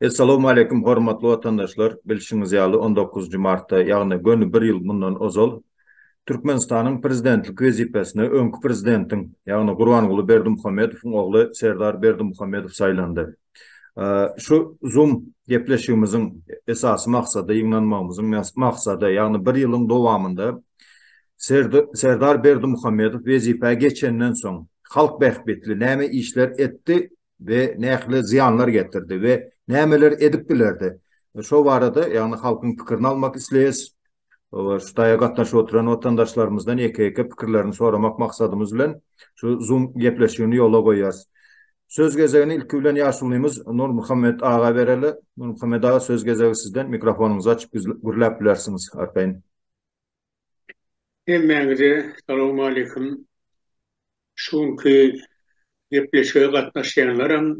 Assalamu alaikum hormatly vatandaşlar. Bilişiňiz ýaly 19 martda, ýagny gönü bir ýyl mundan ozal Türkmenistanyň prezidentlik wezipesine öňkü prezidentiň, ýagny Gurbanguly Berdimuhammedowyň ogly Serdar Berdimuhammedow saýlandy. Şu Zoom gepleşigimiziň esasy maksady, ýygnanmagymyzyň maksady, ýagny bir ýylyň dowamında Serdar Berdimuhammedow wezipe geçenden soň halk behbetli näme işler etdi ve nähili ziyanlar getirdi ve nämeler edip bilerdi. Şo barada ýagny halkyň pikirini almak isleýäs. Şutaýa gatnaşyp oturan watandaşlarymyzdan eke pikirlerini soramak maksadymyz bilen şu Zoom gepleşigini ýola goýýas. Söz gezegini ilki bilen ýaşulymyz Nur Muhammed aga bereli. Nur Muhammed aga söz gezegi sizden mikrofonuňuzy açyp gürläp bilersiňiz. Arkaýyn. Hemmeňize salamu aleykum. Şunky gepleşige gatnaşýanlar hem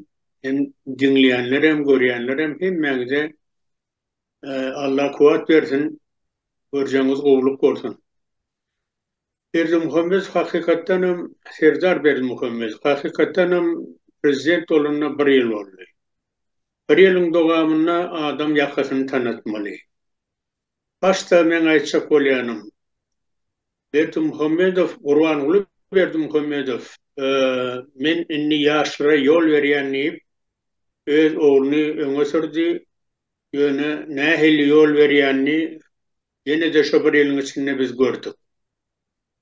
dinleýänler hem görýänler hem hemmeňize Allah kuwat bersin, görjeňiz gowluk bolsun. Berdimuhammed hakykatdan Serdar Berdimuhammed hakykatdan prezident bolanyna bir ýyl boldy. Bir ýylyň dowamyna adam ýakasyny tanıtmaly. Başta men aýtjak bolýanym. Berdimuhammedow, Gurbanguly Berdimuhammedow, men inni ýaşlara ýol berýänligi öz ogluny öňe sürdi, ýöne nähili ýol berýänini ýene de şo bir ýylyň içinde biz gördük.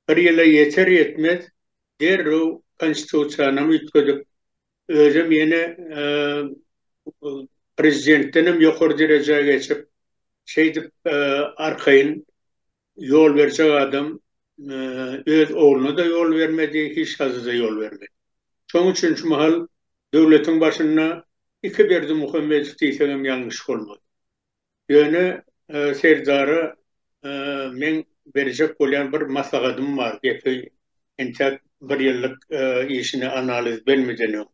Bir ýyla ýeter ýetmez, derrew konstitusiýanymy ütgedik. Özüm ýene prezidentdenim ýokary derejege geçip, şeýdip arkaýyn ýol berjek adam öz oğluna da yol vermedi, hiç hazıza yol vermedi. Şoň üçin şu mahal döwletiň başyna iki Berdimuhammedow diýsem ýalňyş bolmaz. Ýöne Serdara men berjek bolýan bir maslahatym bar. Gepi entek bir ýyllyk işini analiz bermeden.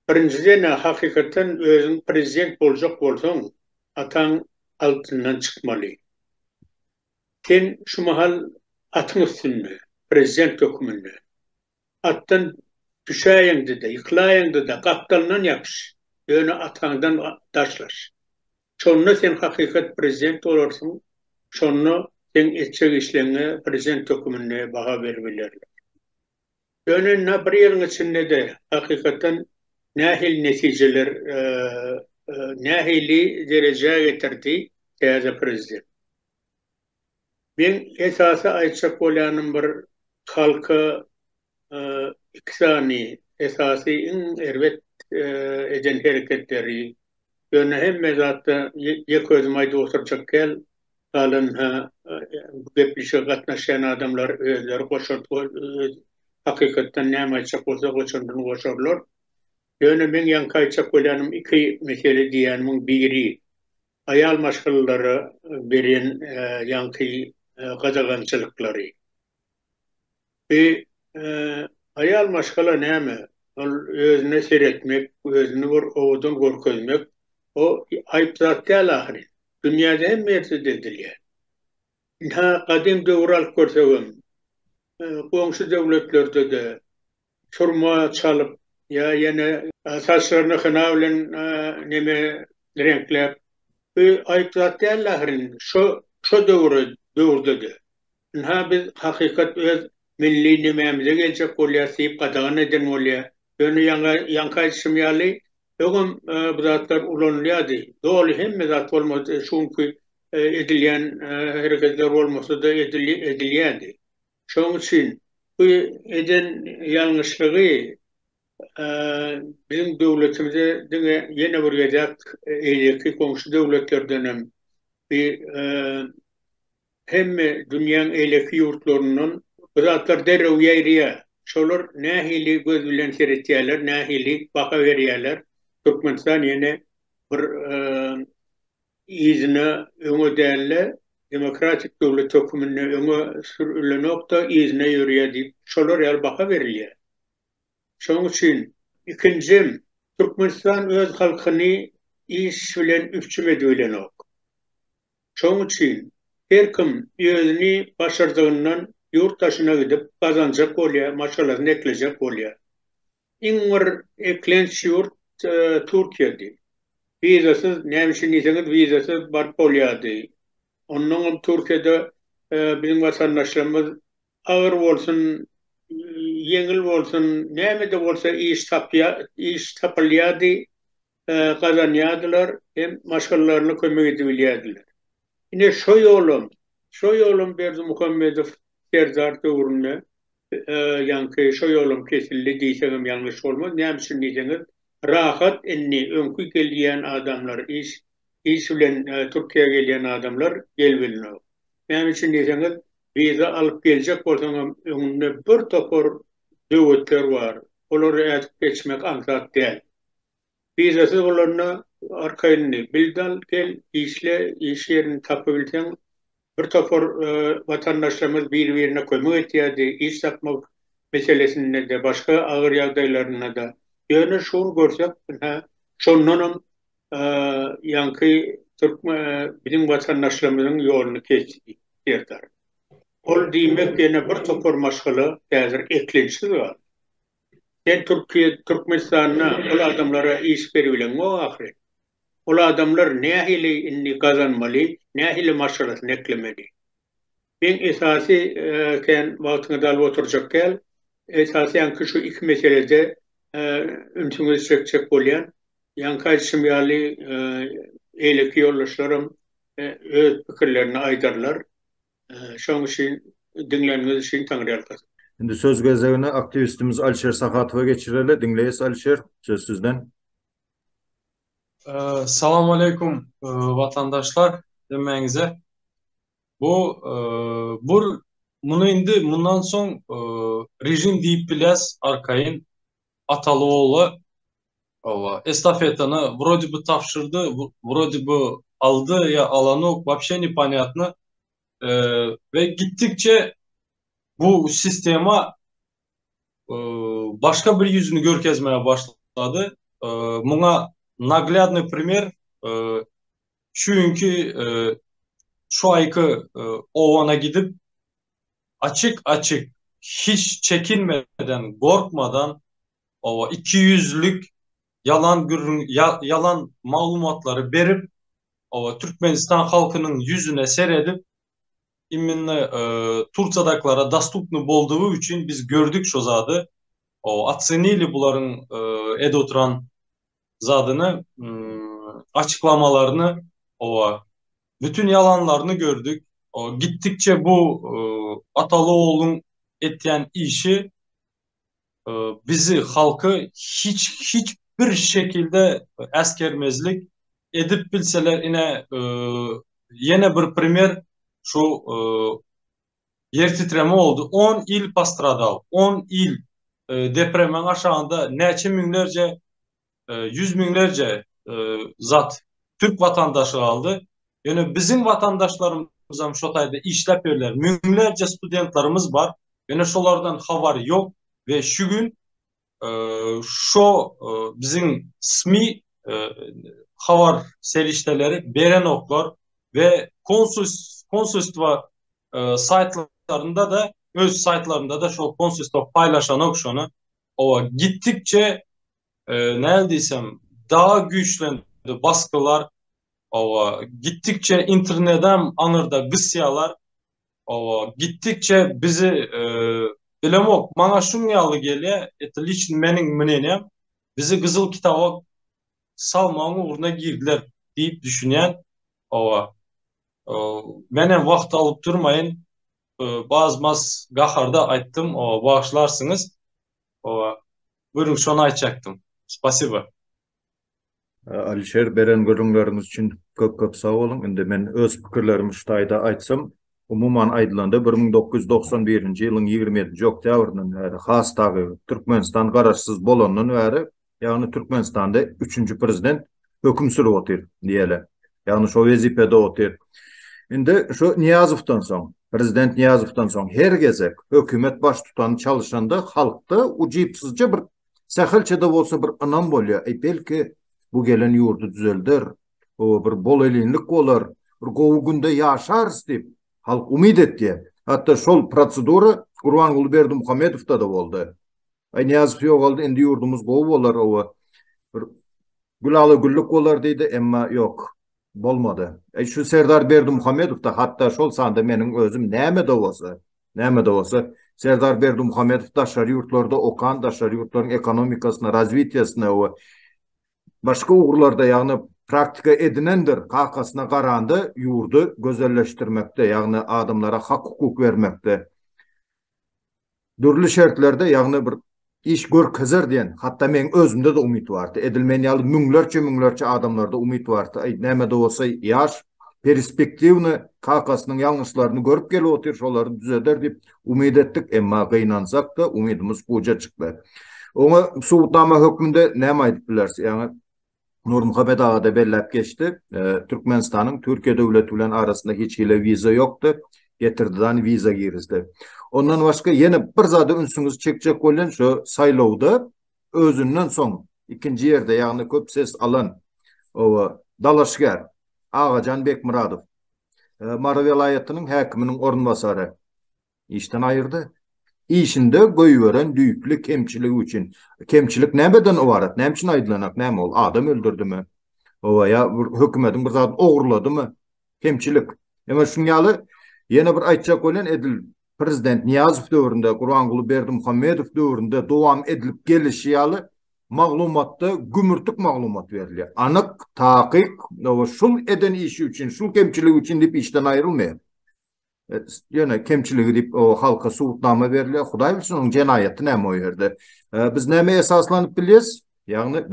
Birinciden hakykatdan özüň prezident boljak bolsaň, ataň altyndan çykmaly. Sen şu mahal atın üstünde, prezident dökümünde. Attan düşäýeňde de, ýyklaýeňde de gapdalyndan ýapyş. Ýöne ataňdan daşlaş. Şonda sen hakykat prezident bolarsyň, şonda sen etjek işleňe prezident dökümünde baha bermelerler. Ýöne bir ýylyň içinde de hakykatdan nähil netijeler, nähili derejege getirdi täze prezident. Men esasy aýtjak bolýanym bir halka iksany esasy erwet eden hereketleri ýöne hemme zatda ýeközüm aýda oturjak gel galan gepleşe gatnaşan adamlar özleri goşup hakykatdan näme aýtjak bolsa goşundan goşarlar. Ýöne men ýanky aýtjak bolýanym iki mesele diýäniň biri aýal maşgallary beren ýanky gazagançylyklary. Aýal maşgala näme? Ol özüne seretmek, özüni bir owdan görkezmek, o aýp zat däl ahiri. Dünýäde hemme ýerde edilýär. Kadym döwür alyp görsegem, goňşy döwletlerde de çurma çalyp, ýene saçlaryny hyna bilen neme renkläp, aýp zat däl ahiri. Şo döwürde de. Biz hakykat öz milli nimämize geljek bolýar, syp gadagan eden bolýar. Ýöne ýanky aýtşym ýaly, öňem bu zatlar ulanýardy. Doli hemme zat bolmady, şunky edilýän hereketler bolmasa da edilýärdi. Şoň üçin bu eden ýalňyşlygy bizim döwletimize ýene bir ýazak eýleki goňşy döwletlerden hem bir hemme dünýäň eýleki ýurtlarynyň bu zatlar derrew ýaýrýar. Şolar nähili göz bilen seretýärler, nähili baha berýärler. Türkmenistan ýene bir izine öňe dälle demokratik döwlet hökümine öňe sürülenokda izine ýörýär diýip şolar ýaly baha berilýär. Şoň üçin ikinjim Türkmenistan öz halkyny iş bilen üpçüm edilenok. Şoň üçin her kim özüni başardığından yurt daşına gidip kazanacak bolýar, maşgalasyny eklejek bolýar. Iň bir eklenç ýurt Türkiýedi. Vizasız nämişin diýseniz vizasız barp bolýardy. Ondan Türkiýede bizim vatandaşlarymız ağır bolsun, ýeňil bolsun, näme de bolsa iş tapylýardy, gazanýardylar, hem maşgallaryna kömek edebilýärdiler. Yine şo ýolum Berdimuhammedow Serdar döwründe yankı şo ýolum kesildi diýsegem ýalňyş bolmaz. Näme üçin diýseniz, rahat inni öňkü gelýän adamlar iş bilen Türkiýe'ye gelýän adamlar gelbilňär. Näme üçin diýseniz, viza alyp geljek bolsaňam öňünde bir topar döwletler bar. Olary ätip geçmek aňsat däl. Vizasız olanna arkaýyndy bildal gel işle iş ýerini tapybilseň bir topar vatandaşlarymız bir-birine kömek etýärdi, iş tapmak meselesinde de başga agyr ýagdaýlaryna da. Ýöne şunu görsek, şondanam yankı bizim vatandaşlarymyzyň ýoluny kesdi Serdar. Ol diýmek ýene bir topar maşgala häzir eklenişsiz bar. Sen Türkmenistan'a ol adamlara iş beribilen o ahire. Ol adamlar nähili inni kazanmaly, nähili maşgalasyny eklemeli. Ben esasy ken wagtyňyzda alyp oturjak gel, esasy ýanky şu iki meselede ümsüňiz çekjek bolýan, ýanky aýtşym ýaly eýleki ýoldaşlarym öz pikirlerini aýdarlar. Şoň üçin dinleýäniniz üçin taňry ýalkasy. Şimdi söz gözlegine aktivistimiz Alişer Sakatov'a geçirelim. Dinleyiz Alişer, söz sizden. Selamun aleyküm vatandaşlar demeğinize. Bunu indi bundan son rejim deyip bilez arkayın Atalıoğlu estafetini вроде бы tavşırdı, вроде бы aldı ya alanı вообще непонятно. Ve gittikçe bu sistema başka bir yüzünü görkezmeye başladı. Buna naglядный пример çünkü şu ayki ovana gidip açık hiç çekinmeden, korkmadan o 200'lük yalan malumatları verip o Türkmenistan halkının yüzüne seredip imminni Turcadaklara dostupny bolduğu için biz gördük şu zadı. O atsenili buların ed oturan zadını açıklamalarını bütün yalanlarını gördük. Gittikçe bu Atalıoğlu'nun etyen işi bizi halkı hiçbir şekilde eskermezlik edip bilseler yine bir primer şu yer titreme oldu. 10 il pastradal, 10 il depremin aşağında neçe minlerce, 100 binlerce zat Türk vatandaşı aldı. Yani bizim vatandaşlarımızam şotayda işlep yerler. Minlerce studentlarımız var. Yani şolardan haber yok ve şu gün bizim SMI haber serişteleri berenoklar ve konsolosluğa saytlarında da öz saytlarında da şu konsolosluğa paylaşan okşonu gittikçe neredeysem daha güçlendi baskılar gittikçe internetten anırda gısyalar gittikçe bizi bilemok bana şunyalı geliyor liçin menin münenem bizi Kızıl Kitaba salmanın uğruna girdiler deyip düşünen menen vakt alıp durmayın bazmaz gaharda ayttım bağışlarsınız buyurun şunu aytacaktım. Spasiba. Alişer beren görüngleriniz için köp sağ olun. Indi men öz pikirlerimi şutayda aytsam, umuman aýdylanda 1991 ýylyň 27 oktýabrynyň bäri hastagy Türkmenistan garaşsyz bolandan bäri, ýagny Türkmenistanda 3-nji prezident höküm sürüp otyr diýeler. Ýagny şo wezipede otyr. Indi şu Niyazowdan soň, prezident Niyazowdan soň her gezek hökümet baş tutan çalışanda halkda ujypsyzca bir sähelçe de bolsa bir anam bolýar. Belki bu gelen ýurdu düzeldir, o bir bol elinlik bolar, bir gowy günde ýaşarys diýip halk umid etdi. Hatta şol prosedura Gurbanguly Berdimuhammedowda da boldy. Niyazow ýogaldy, endi ýurdumuz gowy bolar, o bir Gülalı güllük bolar deydi, emma yok. Bolmadı. Şu Serdar Berdimuhamedov da hatta şol sanda menin özüm näme de bolsa, näme de bolsa Serdar Berdimuhamedov daşary ýurtlarda okan, daşary ýurtlaryň ekonomikasyna, razwitýasyna we başga ugrlarda ýagny praktika edinendir. Kakasyna garandy ýurdu gözelleşdirmekde, ýagny adamlara hak hukuk vermekde. Dürlü şertlerde ýagny bir iş görkezer diýen, hatda men özümde de umyt bardy. Edilmen ýaly müňlerçe adamlarda umyt bardy. Ay näme de bolsa ýaş perspektiwny kakasynyň ýalňyşlaryny görüp gelip otyr, şolary düzeder dip umyt etdik, emma gynansak da umydymyz goja çykdy. Oňa suwdama hökmünde näme aýdyp bilersiz? Ýagny Nurmuhammed Ağa da bellep geçti. Türkmenistan'ın Türkiye devleti bilen arasında hiç hile viza yoktu. Getirdiğinden viza girizdi. Ondan başka yine bir zada ünsünüz çekecek olan şu saylawda özünden son ikinci yerde yani köp ses alan o Dalaşger Ağacan Bekmuradov Mara vilayetinin hakiminin orunbasarı işten ayırdı. İşinde goýberen düýüklü kemçiligi üçin. Kemçilik näbeden owarat? Näme üçin aýdylanak? Näme ol? Adam öldürdümi? Owa ýa hökümetin bir zat ogurladymy? Kemçilik. Emma şuňaly ýene bir aýtjak bolan edil prezident Niyazow döwründe, Gurbanguly Berdimuhammedow döwründe dowam edilip gelişi ýaly maglumatda gümürtük maglumat berilýär. Anyk, takyk, owa şul eden işi üçin, şul kemçiligi üçin dip işden aýrylmaýar. Yine kemçiligi dip o halka suwdnama berilýär. Hudaý bilsin onuň jenaýaty näme o ýerde. Biz näme esaslanyp bilýäs? Ýagny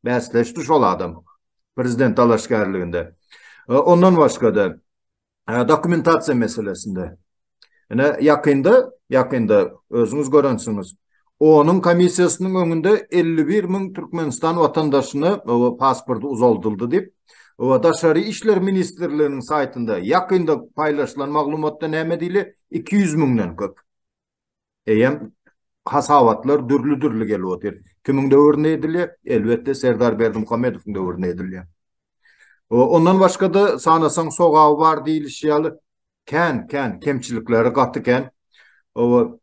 bäsleşdi şol adam prezident alaşgarlygynda. Ondan başga da dokumentasiýa meselesinde. Ene ýakynda özüňiz görensiňiz. Onun komissiýasynyň öňünde 51.000 Türkmenistan watandaşyny pasportu uzaldyldy dip Daşary işler ministrliginiň saytynda ýakynda paylaşylan maglumatda näme diýili 200.000den köp. Eýem hasawatlar dürlü gelip otyr. Kimiň döwründe edilýär? Elbetde Serdar Berdimuhammedowyň döwründe edilýär. Ondan başga da sanasaň sogawy bar diýilýär. Kemçilikleri gatyken o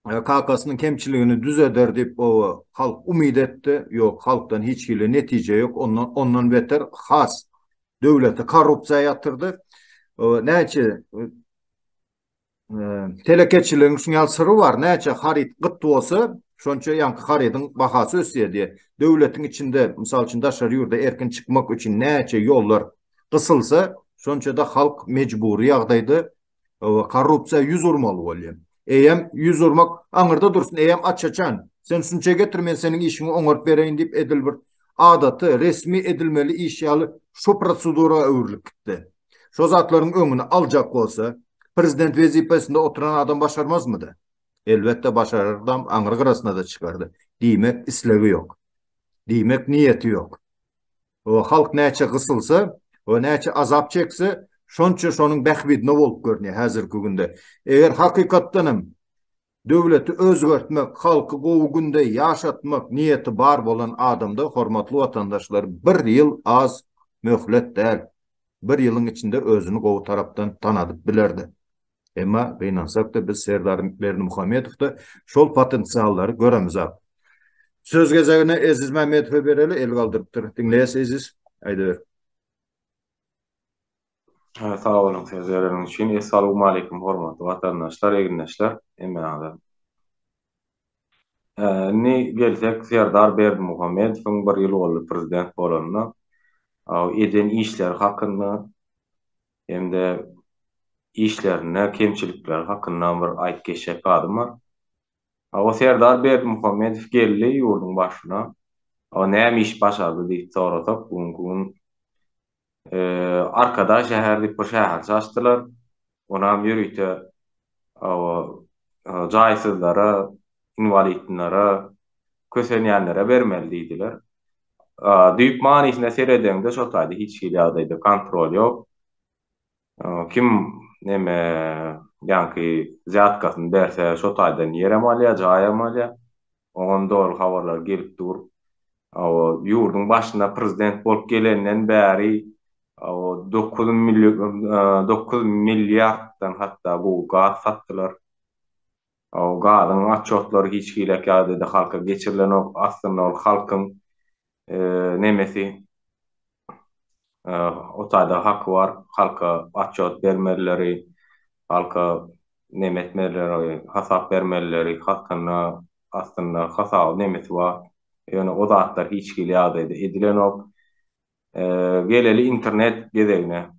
kakasynyň kemçiligini düzeder dip o halk umyt etdi. Yok, halkdan hiç hile netije yok. Ondan beter has döwleti korrupsiýa ýatyrdy. Näçe telekeçiligiň şuňal syry bar. Näçe harit gytdy bolsa, şonça ýanky harityň bahasy ösýär. Döwletiň içinde, mysal üçin daşary ýurda erkin çykmak üçin näçe ýollar gysylsa, şonça da halk mecburi ýagdaýda korrupsiýa ýüz urmaly bolýar. Eýem ýüz urmak aňyrda dursun, eýem açaçan. Sen şunça getir, men seniň işiňi oňarp bereýin dip edil bir adaty, resmi edilmeli iş ýaly şu prosedura öwürlük gitdi. Şo zatlaryň öňüni aljak bolsa, prezident wezipesinde oturan adam başarmazmydy? Elbetde başarar adam aňyr garasyna da çykardy. Diýmek islegi ýok. Diýmek niýeti ýok. O halk näçe gysylsa, o näçe azap çekse, şonça şonuň bähbidine bolup görnýär häzirki günde. Eger hakykatdanam döwleti özgertmek, halky gowgunda ýaşatmak niýeti bar bolan adamda, hormatly watandaşlar, 1 ýyl az möhlet däl. 1 ýylyň içinde özüni gowy tarapdan tanadyp bilerdi. Emma beýnansak da biz Serdar Berdimuhammedowda şol potensiallary göremiz. Söz gezegine Eziz Mehmetow bereli, el galdyrypdyr. Diňleýäs Eziz. Aýdy. Sağ olun sözleriniz için. Assalamu alaikum hormatly vatandaşlar, eginleşler. Emma ne gelsek Serdar Berdimuhammedowyň 1 ýyl boldy prezident bolanyna eden işler hakynda hemde işlerine kemçilikler hakynda bir aýt geçek adamlar. O Serdar Berdimuhammedow geldi ýurdun başyna. O näme iş başardy diýip sorasak, bugün arkada şäherlik bir şäher çaçdylar. Onam ýürüýte jaýsyzlara, invalidlere, kösenýänlere bermeli diýdiler. Düýp manisine seredende şo taýda hiç hili ýagdaýda kontrol ýok. Kim neme ýanky zyatkasyn berse şo taýdan ýeremalýa, jaýamalýa. Onda ol habarlar gelip dur. Ýurdun başyna prezident bolup gelenden bäri 9 milyarddan hatta bu gaz satdylar. O gazyň atçotlary hiç hile ýagdaýda halka geçirilen aslında ol halkyň nemesi o taýda haky bar, halka atçot bermeleri, halka nemetmeleri, hasap bermeleri hakkında aslında hasap nemesi var. Yani o zatlar hiç gilýad edilen ok. Geleli internet gezegine.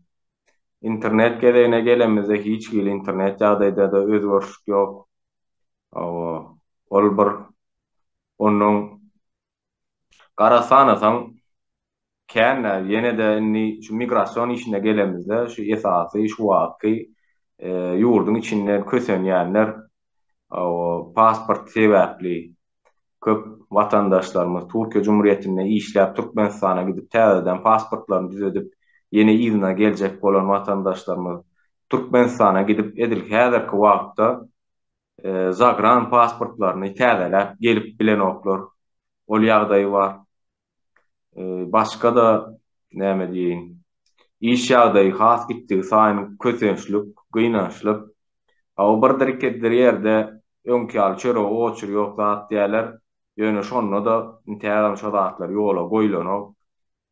İnternet gezegine gelemizde hiç gil internet ýagdaýda da özgörüşlik ýok. Ol bir onuň garasanasaň känne ýene-de şu migrasiýon işine gelemizde şu esasy şu wagty ýurdun içinden kösenýänler pasport sebäpli köp watandaşlarymyz Türkiýe Cumhuriyetinde işläp Türkmenistana gidip täzeden pasportlaryny düzedip ýene ýylyna geljek bolan watandaşlarymyz Türkmenistana gidip edil häzirki wagtda zagran pasportlaryny täzeläp gelip bilen oklar. Ol ýagdaý bar. Başga da näme diýin? İş ýagdaýy has gitdigi saýyn kösençlik, gynançlyk. O birdir ýerde öňkýal çöre oçur ýok zat diýerler. Ýöne şonda da täzem şo zatlar ýola goýlanok.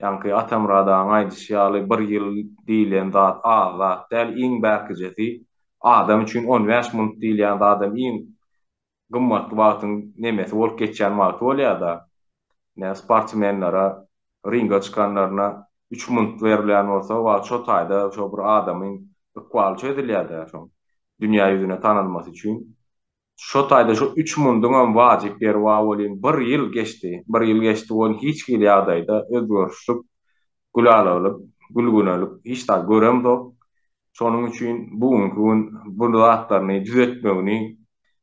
Ýanky Atamradaň aýdysy bir ýyl diýilen zat azat däl iň bäkijesi adam üçin 15 minut diýilen adam iň gymmatly wagtyň nemesi bolup geçýän wagt bolýar da. Ne sportsmenlere ringa çıkanlarına 3 minut verilen olsa o şo taýda şo bir adamyň ykbaly çözülýär şo dünýä ýüzüne tanynmasy üçin şo taýda şo 3 minutdan wajyp ber bolýan 1 ýyl geçdi. 1 ýyl geçdi ol hiç gili ýagdaýda özgörüşlik gulalalyp gulgunalyp hiç da göremdik. Şonuň üçin bugunky gün bu zatlaryny düzeltmegini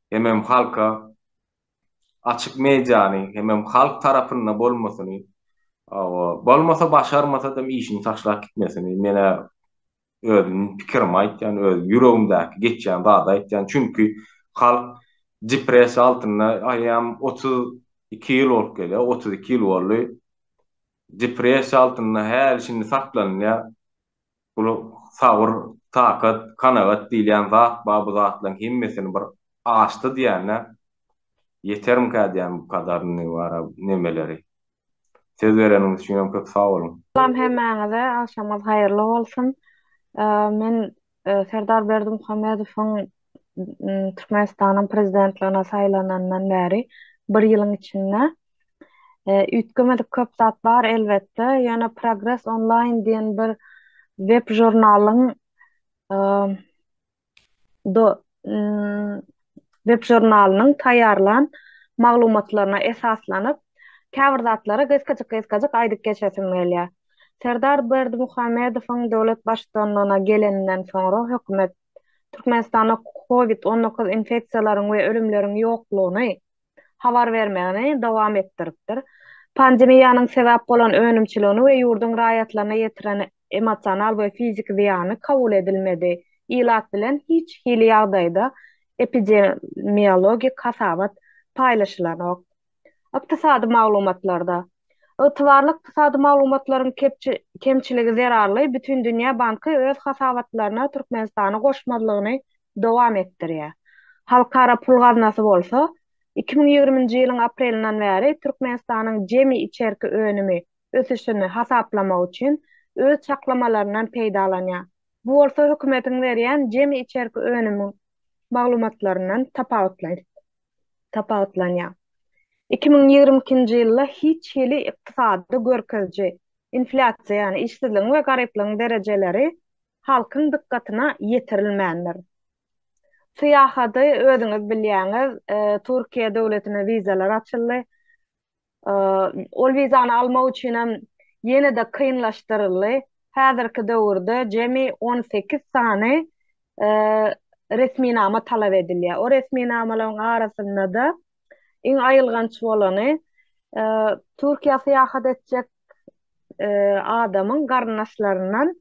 hemem halka açyk mediany hemem halk tarapyndan bolmasyny bolmasa başarmasa da işini taşlap gitmesini mene özüm pikirim aýtýan öz ýüregimdäki geçýän zat aýtýan çünki halk depressiýa altynda aýam 32 ýyl bolup gelýär 32 ýyl boldy depressiýa altynda her işini saklanýar bu sabır takat kanagat diýilen zat bu zatlaryň hemmesini bir açdy diýenler yeterim kadýan bu kadarny wara nemeleri söz berenim üçin köp sag bolun. Salam hemmäňize, akşamyz haýyrly bolsun. Men Serdar Berdimuhammedowyň Türkmenistanyň prezidentligine saýlanandan bäri 1 ýylyň içinde üýtgemedik köp zat bar elbetde. Ýöne Progress Online diýen bir web jurnalyň web jurnalynyň taýýarlan maglumatlaryna esaslanyp käbir zatlara geskajyk aýdyp geçesim gelýär. Serdar Berdimuhammedowyň döwlet başçylygyna gelenden soňra hökümet Türkmenistana COVID-19 infeksiýalaryň we ölümleriň ýoklugyny habar bermegini dowam etdiripdir. Pandemiýanyň sebäp bolan önümçiligini we ýurdun raýatlaryna ýetiren emosional we fizik ziýany kabul edilmedi. Ilat bilen hiç hili ýagdaýda epidemiologik hasabat paýlaşylanok. Ykdysady maglumatlarda ýytybarly ykdysady maglumatlaryň kemçiligi zerarly bütün dünýä banky öz hasabatlaryna Türkmenistany goşmadygyny dowam etdirýär. Halkara pul gaznasy bolsa 2020-nji ýylyň aprelinden bäri Türkmenistanyň jemi içerki önümi ösüşini hasaplamak üçin öz çaklamalaryndan peýdalanýar. Bu bolsa hökümetiň berýän jemi içerki önümi maglumatlaryndan tapawutlanýar. 2022-nji ýylda hiç hili ykdysady görkeji, inflasiýa ýani işsizligiň we garyplygyň derejeleri halkyň dikkatyna ýetirilmändir. Syýahaty özüňiz bilýäňiz, Türkiýe döwletine wizalar açyldy. Ol wizany almak üçin hem ýene-de kynlaşdyryldy. Häzirki döwürde jemi 18 sany resmi nama talap edilýär. O resmi namalaryň arasynda da iň aýylganç bolany Türkiýe syýahat etjek adamyň garnaşlaryndan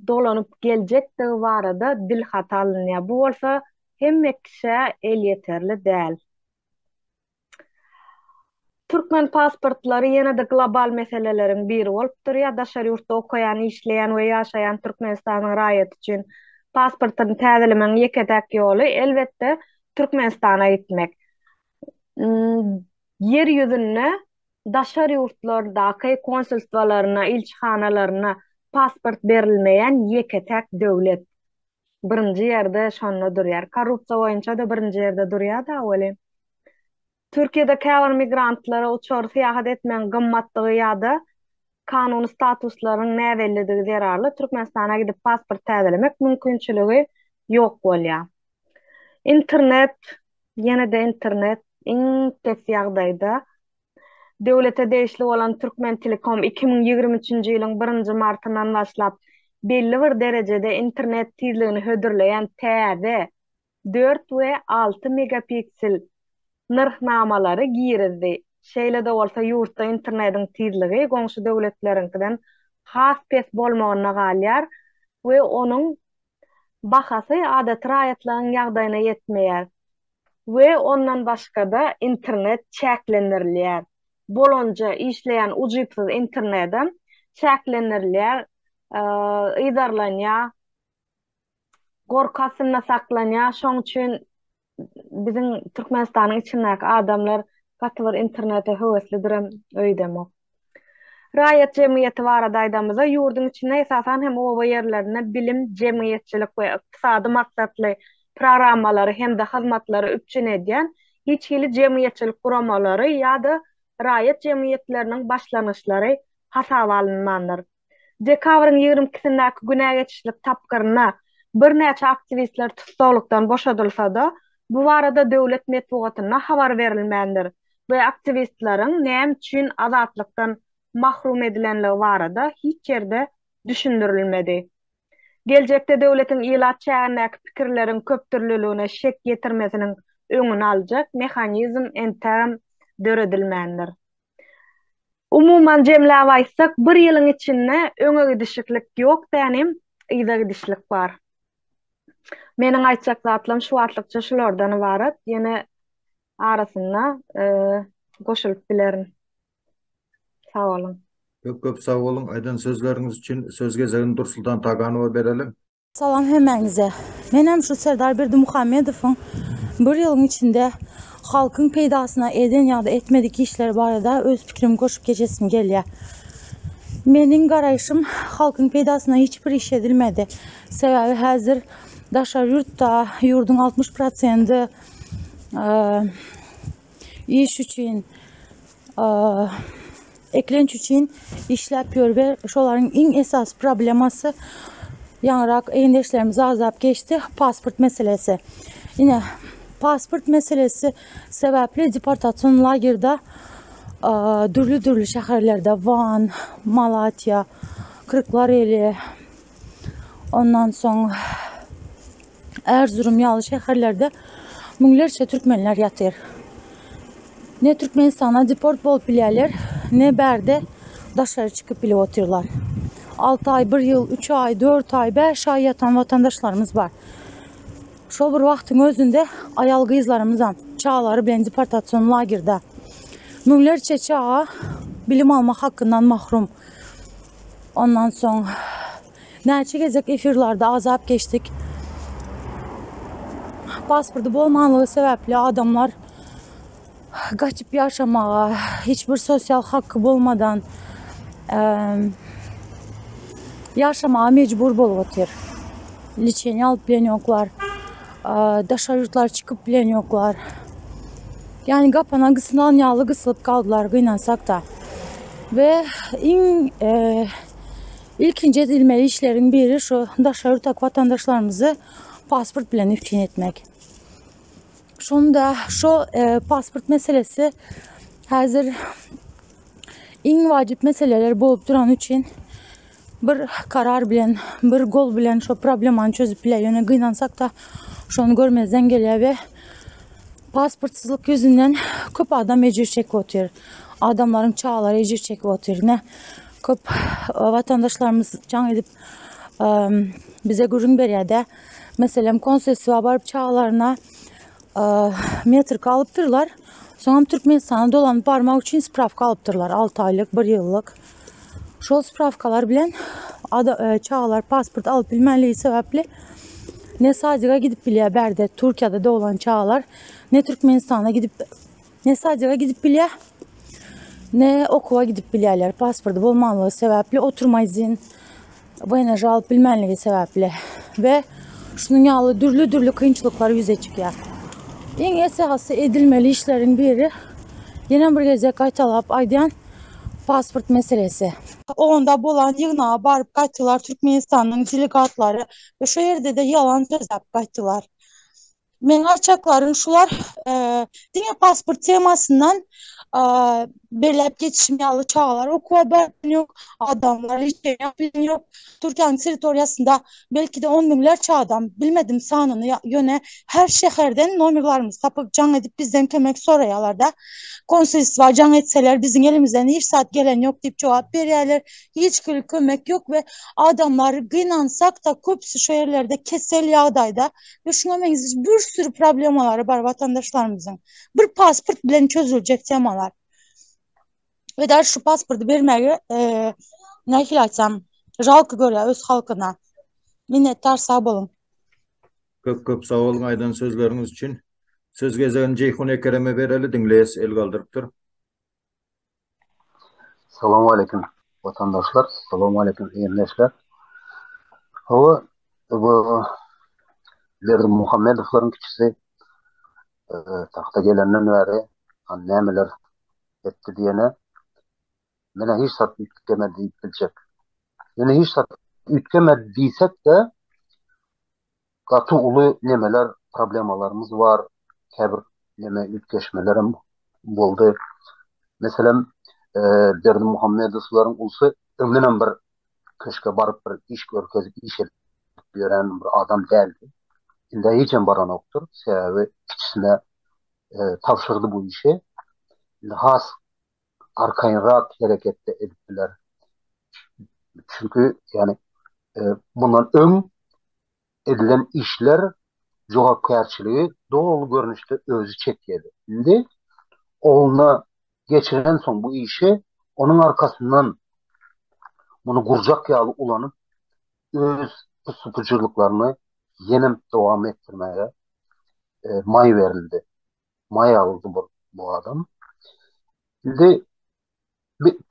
dolanyp geljekdigi barada dilhat alynýar. Bu bolsa hemme kişe el yeterli däl. Türkmen pasportlary ýene-de global meseleleriň biri bolup durýar. Daşary ýurtda okaýan, işleýän we ýaşaýan Türkmenistanyň raýaty üçin pasportyny täzelemeň ýekedäk ýoly elbetde Türkmenistana gitmek. Yer ýüzünde daşar ýurtlardaki konsulstwalarına, ilçihanalarına pasport berilmeyen ýeketek döwlet. Birinji ýerde şonda durýar. Korrupsiýa boýunça da birinji ýerde durýar da öweli. Türkiýede käbir migrantlara uçar syýahat etmeň gymmatlygy ýa-da kanuny statuslaryň näwellidigi zerarly Türkmenistana gidip pasport täzelemek mümkinçiligi ýok bolýar. İnternet, ýene-de internet iň tez ýagdaýda döwlete değişli olan Türkmen Telekom 2023-nji ýylyň 1-nji martyndan başlap belli bir derejede internet tizligini hödürleýän täze 4 we 6 megapiksil nyrhnamalary girizdi. Şeýle de bolsa ýurtda internetiň tizligi goňşy döwletleriňkinden has pes bolmagyna galýar we onuň bahasy adat raýatlaryň ýagdaýyna ýetmeýär. We ondan başga da internet çäklendirilýär. Bolonja işleyen ucipsiz internetem çäklendirilýär, idarlanýar, gorkasyna saklanýar. Şoň üçin bizim Türkmenistanyň içindäki adamlar gatyr internete höweslidirem öýdemok. Raýat jemgyýeti barada aýdamyza ýurdun içinde esasan hem oba ýerlerine bilim, jemgyýetçilik we ykdysady maksatly programmalary hem de hyzmatlary üçin edýän hiç hili jemgyýetçilik guramalary ýa-da raýat jemgyýetleriniň başlanyşlary hasaba alynmandyr. Dekabrın 22-sindäki güne geçişlik tapgyryna bir näçe aktivistler tutsawlykdan boşadylsa da bu barada döwlet medeniýetyne habar berilmendir we aktivistleriň näme üçin azatlykdan mahrum edilenligi barada hiç ýerde düşündirilmedi. Geljekde döwletiň ýylat çägindäki pikirleriň köptürlüligine şek getirmesiniň öňüni aljak mehanizm entam döredilmendir. Umuman jemläp aýtsak, bir ýylyň içinde öňe gidişiklik ýok dänim, ýyda gidişlik bar. Meniň aýtjak zatlym şu watlykça şulardan ibaret. Ýene arasynda goşulyp bilerin. Sağ olun. Köp sağ olun. Aýdan sözleriniz için söz gezegini Dursultan Taganowa berelim. Salam hemeňize. Menem şu Serdar Berdimuhammedowyň bir ýylyň içinde halkın peýdasyna eden ýa-da etmedik işler barada öz pikrimi goşup geçesim gelýär. Meniň garaýşym halkın peýdasyna hiç bir iş edilmedi. Sebäbi häzir daşar ýurtda ýurdun 60% iş üçin eklenç üçin işläp ýör we şolaryň iň esas problemasy ýanrak eýindeşlerimiz azap geçti pasport meselesi. Yine pasport meselesi sebäpli deportasiýon lagerda dürlü şäherlerde Van, Malatya, Kırklareli, ondan soň Erzurum ýaly şäherlerde müňlerçe türkmenler ýatyr. Ne Türkmenistana deport bolup bilýärler, ne berde daşary çykyp bile otyrlar. 6 ay, 1 ýyl, 3 ay, 4 ay, 5 ay yatan vatandaşlarımız var. Şol bir wagtyň özünde aýal gyzlarymyzam çağlary bilen deportasiýon lagerda müňlerçe çağa bilim alma hakkından mahrum. Ondan soň näçe gezek efirlarda azap geçtik. Pasportu bolmanlygy sebäpli adamlar gaçyp ýaşamaga, hiçbir sosial hakkı bolmadan ýaşamaga mecbur bolup otyr. Liçeni alıp bilen ýoklar, daşar ýurtlar çykyp bilen ýoklar. Yani gapana gysyndan ýaly gysylyp kaldylar gynansak da. Ve ilkinci edilmeli işlerin biri şu daşar ýurtak vatandaşlarımızı pasport bilen üpçün etmek. Şunda şu pasport meselesi häzir iň wajyp meseleler bolup duran üçin bir karar bilen, bir gol bilen şu problemany çözüp bile ýöne gynansak da şonu görmezden gelýär we pasportsuzlyk yüzünden köp adam ejir çekip otyr. Adamların çağları ejir çekip otyr. Ne köp vatandaşlarımız can edip bize gurun berýär-de. Meselem konsesiýa barıp çağlarına metrika alıptırlar. Soňra Türkmenistana dolanyp barmak üçin spravka alıptırlar. 6 aylyk, 1 ýyllyk. Şol spravkalar bilen çağlar pasport alıp bilmänligi sebäpli ne sadece gidip bilýär berde Türkiýede olan çağlar ne Türkmenistana gidip ne sadece gidip bilýär ne okuva gidip bilýärler. Pasportu bolmanlygy sebäpli oturma izin, voynaja alyp bilmänligi sebäpli ve şunun ýaly dürli kynçylyklar ýüze çykýar. Eň esasy edilmeli işlerin biri ýene bir geze gaýtalap aýdýan pasport meselesi. Onda bolan ýygnağa barıp gaýtdylar Türkmenistanyň delegatlary ve şu ýerde de ýalan sözläp gaýtdylar. Men arçaklarım şular diňe pasport temasından belläp geçişmýäli çağlar okuwa berýän ýok, adamlar hiç bilýän ýok. Türkiýanyň territoriýasynda belki de 10 miňlerçe adam, bilmedim sanyny ýöne her şäherden nomerlarymyzy tapyp jaň edip bizden kömek soraýarlar da. Konsolosluğa jaň etseler bizim elimizden hiç saat gelen yok deyip cevap berýärler. Hiç kömek yok ve adamlar gynansak da köpüsü şu yerlerde kesel ýagdaýda ve şuna meňiz bir sürü problemalary bar vatandaşlarymyzyň. Bir pasport bilen çözüljek temalar. Ve der şu pasportu bermäge nähili aýtsam, jalky görýär öz halkyna. Minnetdar sag bolun. Köp sağ olun aýdan sözleriniz için. Söz gezegen Ceyhun Ekerem'e bereli dinleýäs, el galdyrypdyr. Selamun aleyküm vatandaşlar. Selamun aleyküm eýenleşler. Bu Berdi Muhammedovlaryň kiçisi tahta gelenden beri nämeler etdi diýene mene hiç sat ütkemedi diýip biljek. Yani hiç sat ütkemedi diýsek de gaty uly nemeler problemalarymız var. Käbir neme ütkeşmelerim boldy. Meselem Berdi Muhammedovlaryň ulsy ömrünem bir köşke barıp bir iş görkezip iş edip ýören bir adam däldi. Inde hiçem baran oktur. Sebebi kiçisine tapşırdı bu işi. Has arkayınrak harekette edipdiler. Çünkü yani bundan ön edilen işler jogapkärçiligi doğal görünüşde özü çekýärdi. Şimdi oğluna geçiren son bu işi onun arkasından bunu gurcak ýaly ulanıp öz pusupuculuklaryny yenim devam ettirmeye may verildi. May aldı bu adam. Şimdi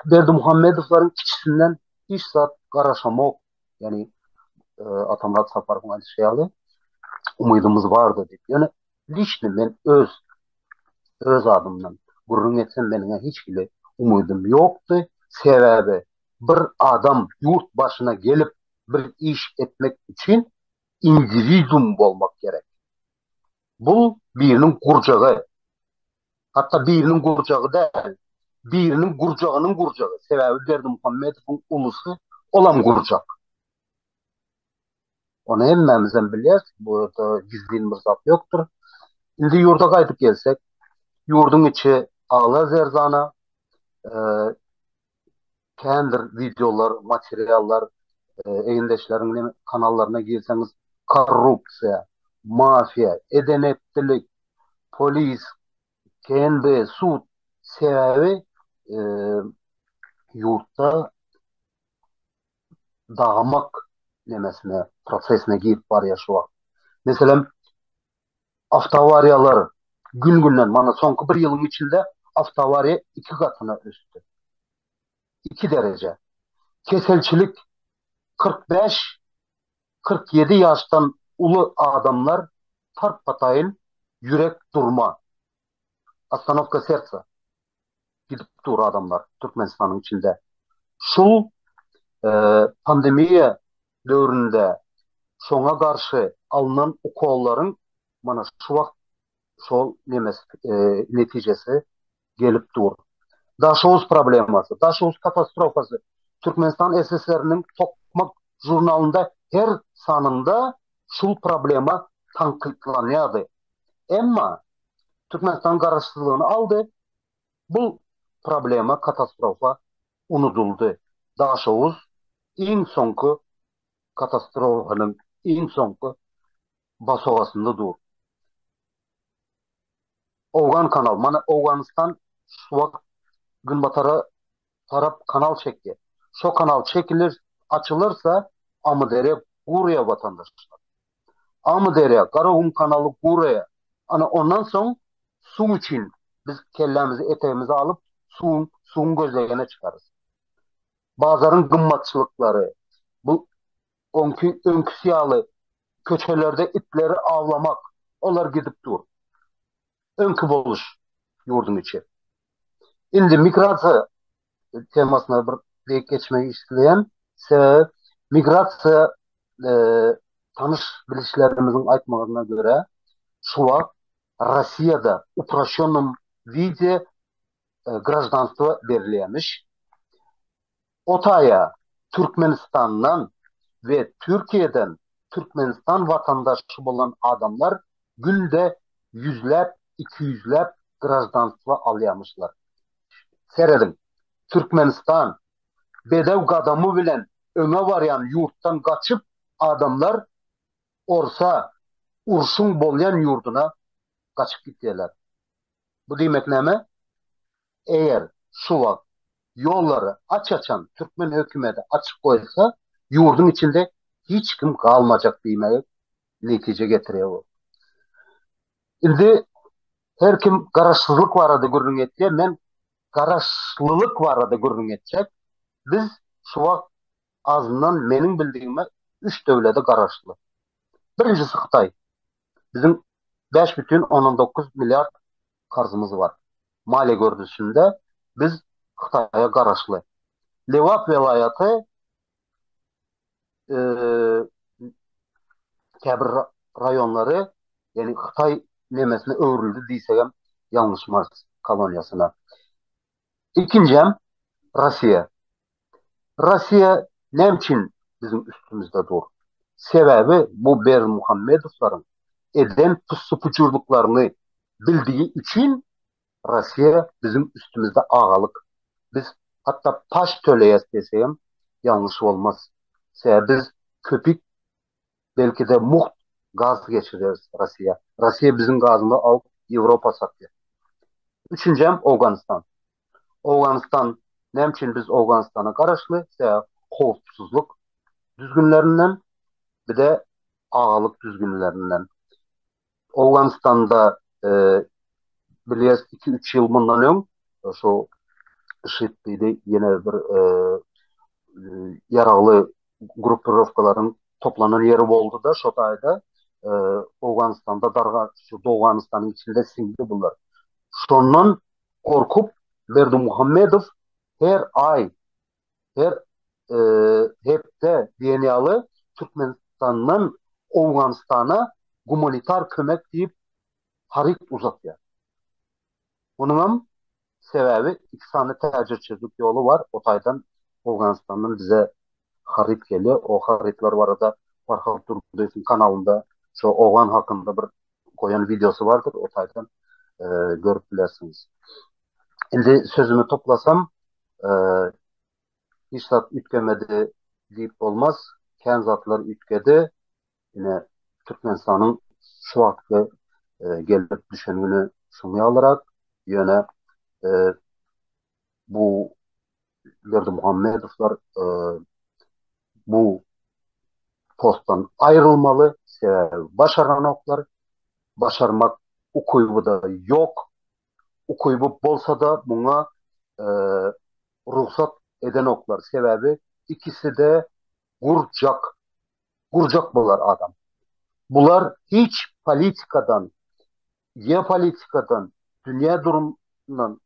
Berdi Muhammedovlaryň kiçisinden hiç zat garaşamak, yani Atamrat Safarowyň aýdýaly umydymız bardy diýip. Yani liçni men öz adımdan gurrun etsem meniňe hiç bile umydym ýokdy. Sebebi bir adam yurt başına gelip bir iş etmek için individum bolmak gerek. Bu birinin gurcağı. Hatta birinin gurcağı değil. Birinin gurcağının gurcağı. Sebebi Berdi Muhammedowyň ulusy olam gurcak. Onu hemmemizden bilýäs. Burada gizliğin bir zat yoktur. Şimdi yurda gaýdyp gelsek, yurdun içi ağla zerzana, kendir videolar, materiallar, eýindeşleriň kanallarına girseniz korrupsiya, mafya, edenetlilik, polis, kendi sud sebebi yurtta dağmak nemesine, prosesine girip barýar şu wagt. Mesela avtoavariyalar gün-günden, mana soňky bir ýylyň içinde avtoavariya 2 gatyna ösdi. 2 derece. Keselçilik 45-47 yaştan ulu adamlar tarpatayın yürek durma. Astanovka serca. Gidip dur adamlar Türkmenistan'ın içinde. Şu pandemiya dövründe şoňa garşy alınan ukolların mana şu wagt şol netijesi gelip dur. Daşoğuz probleması, Daşoğuz katastrofası Türkmenistan SSR'nin Tokmak jurnalında her sanında şul problema tanqidlanýardy. Emma Türkmenistan garaşsyzlygyny aldı. Bu problema, katastrofa unutuldu. Daşoğuz iň soňky katastrofanyň iň soňky basogasynda dur. Owgan kanal, mana Owganistan şu wagt gün batara tarap kanal çekdi. Şu kanal çekilir, açılırsa Amudere Gurya vatandaşlar. Amudere, Karahum kanalı Gurya. Ana ondan soň su için biz kellemizi eteğimizi alıp suun gözlegene çıkarız. Bazarın gımmatçılıkları, bu önkü siyalı köçelerde itleri avlamak, onlar gidip dur. Önkü boluş yurdun içi. Indi migrasiya temasına bir deyip geçmeyi isteyen sebep migrasiya tanış bilişlerimizin aytmağına göre şu vakt Rossiyada uprashonном виде gражданство verilmiş. Otaya Türkmenistan'dan ve Türkiye'den Türkmenistan vatandaşı olan adamlar günde yüzlep, 200'lep gражданство alyamışlar. Seyredin. Türkmenistan bedev gadamı bilen öne varyan yurttan kaçıp adamlar orsa urşun bolyan yurduna kaçıp gittiler. Bu demek neme? Eğer şu vakt yolları açan Türkmen hükümeti açık koysa yurdun içinde hiç kim kalmayacak demeyi netice getiriyor. Şimdi her kim garaşsızlık var adı görün etse, men garaşlılık var adı görün etsek, biz şu vakt azından menin bildiğime 3 devlete garaşlı. Birincisi Xitay. Bizim 5,19 milyar karzımız var. Maliye gördüğünde biz Xitay'a garaşlı. Levap velayeti kabir rayonları yani Xitay nemesine öğrüldü diysem yanlış Mars kolonyasına. İkincem Rusya. Rusya ne için bizim üstümüzde dur? Sebebi bu Bermuhamedovların eden pusupucurluklarını bildiği için Rusya bizim üstümüzde ağalık. Biz hatta paş töleyes deseyim yanlış olmaz. Biz köpük belki de muht gaz geçiriyoruz Rusya. Rusya bizim gazını alıp Avrupa satıyor. Üçüncem Afganistan. Afganistan ne için biz Afganistan'a karışlı? Korkusuzluk düzgünlerinden bir de ağalık düzgünlerinden. Afganistan'da biliyoruz 2-3 yıl bundan ön şu IŞİD'de yine bir yaralı grupировkaların toplanan yeri oldu da şu ayda Afganistan'da şu Doğanistan'ın içinde sindi bunlar. Şondan korkup Berdimuhamedov her ay her hepte dünyalı Türkmenistan'dan Afganistan'a humanitar kömek deyip harit uzatıyor. Bunun sebebi 2 tane təcrübçilik yolu var. O taydan Afganistan'dan bize harit geliyor. O haritler var da Farhad Turgut'un kanalında şu Afgan hakkında bir koyan videosu vardır. O taydan görüp bilersiniz. Şimdi sözümü toplasam hiç zat ütkemedi deyip olmaz. Ken zatlar ütkedi. Yine Türkmenistan'ın şu vakti gelip düşününü sunuya alarak yine bu Berdimuhamedovlar bu posttan ayrılmalı. Başaran oklar. Başarmak ukuybu da yok. Ukuybu bolsa da buna ruhsat eden oklar. Sebebi ikisi de gurcak. Gurcak bunlar adam. Bunlar hiç politikadan, geopolitikadan, dünya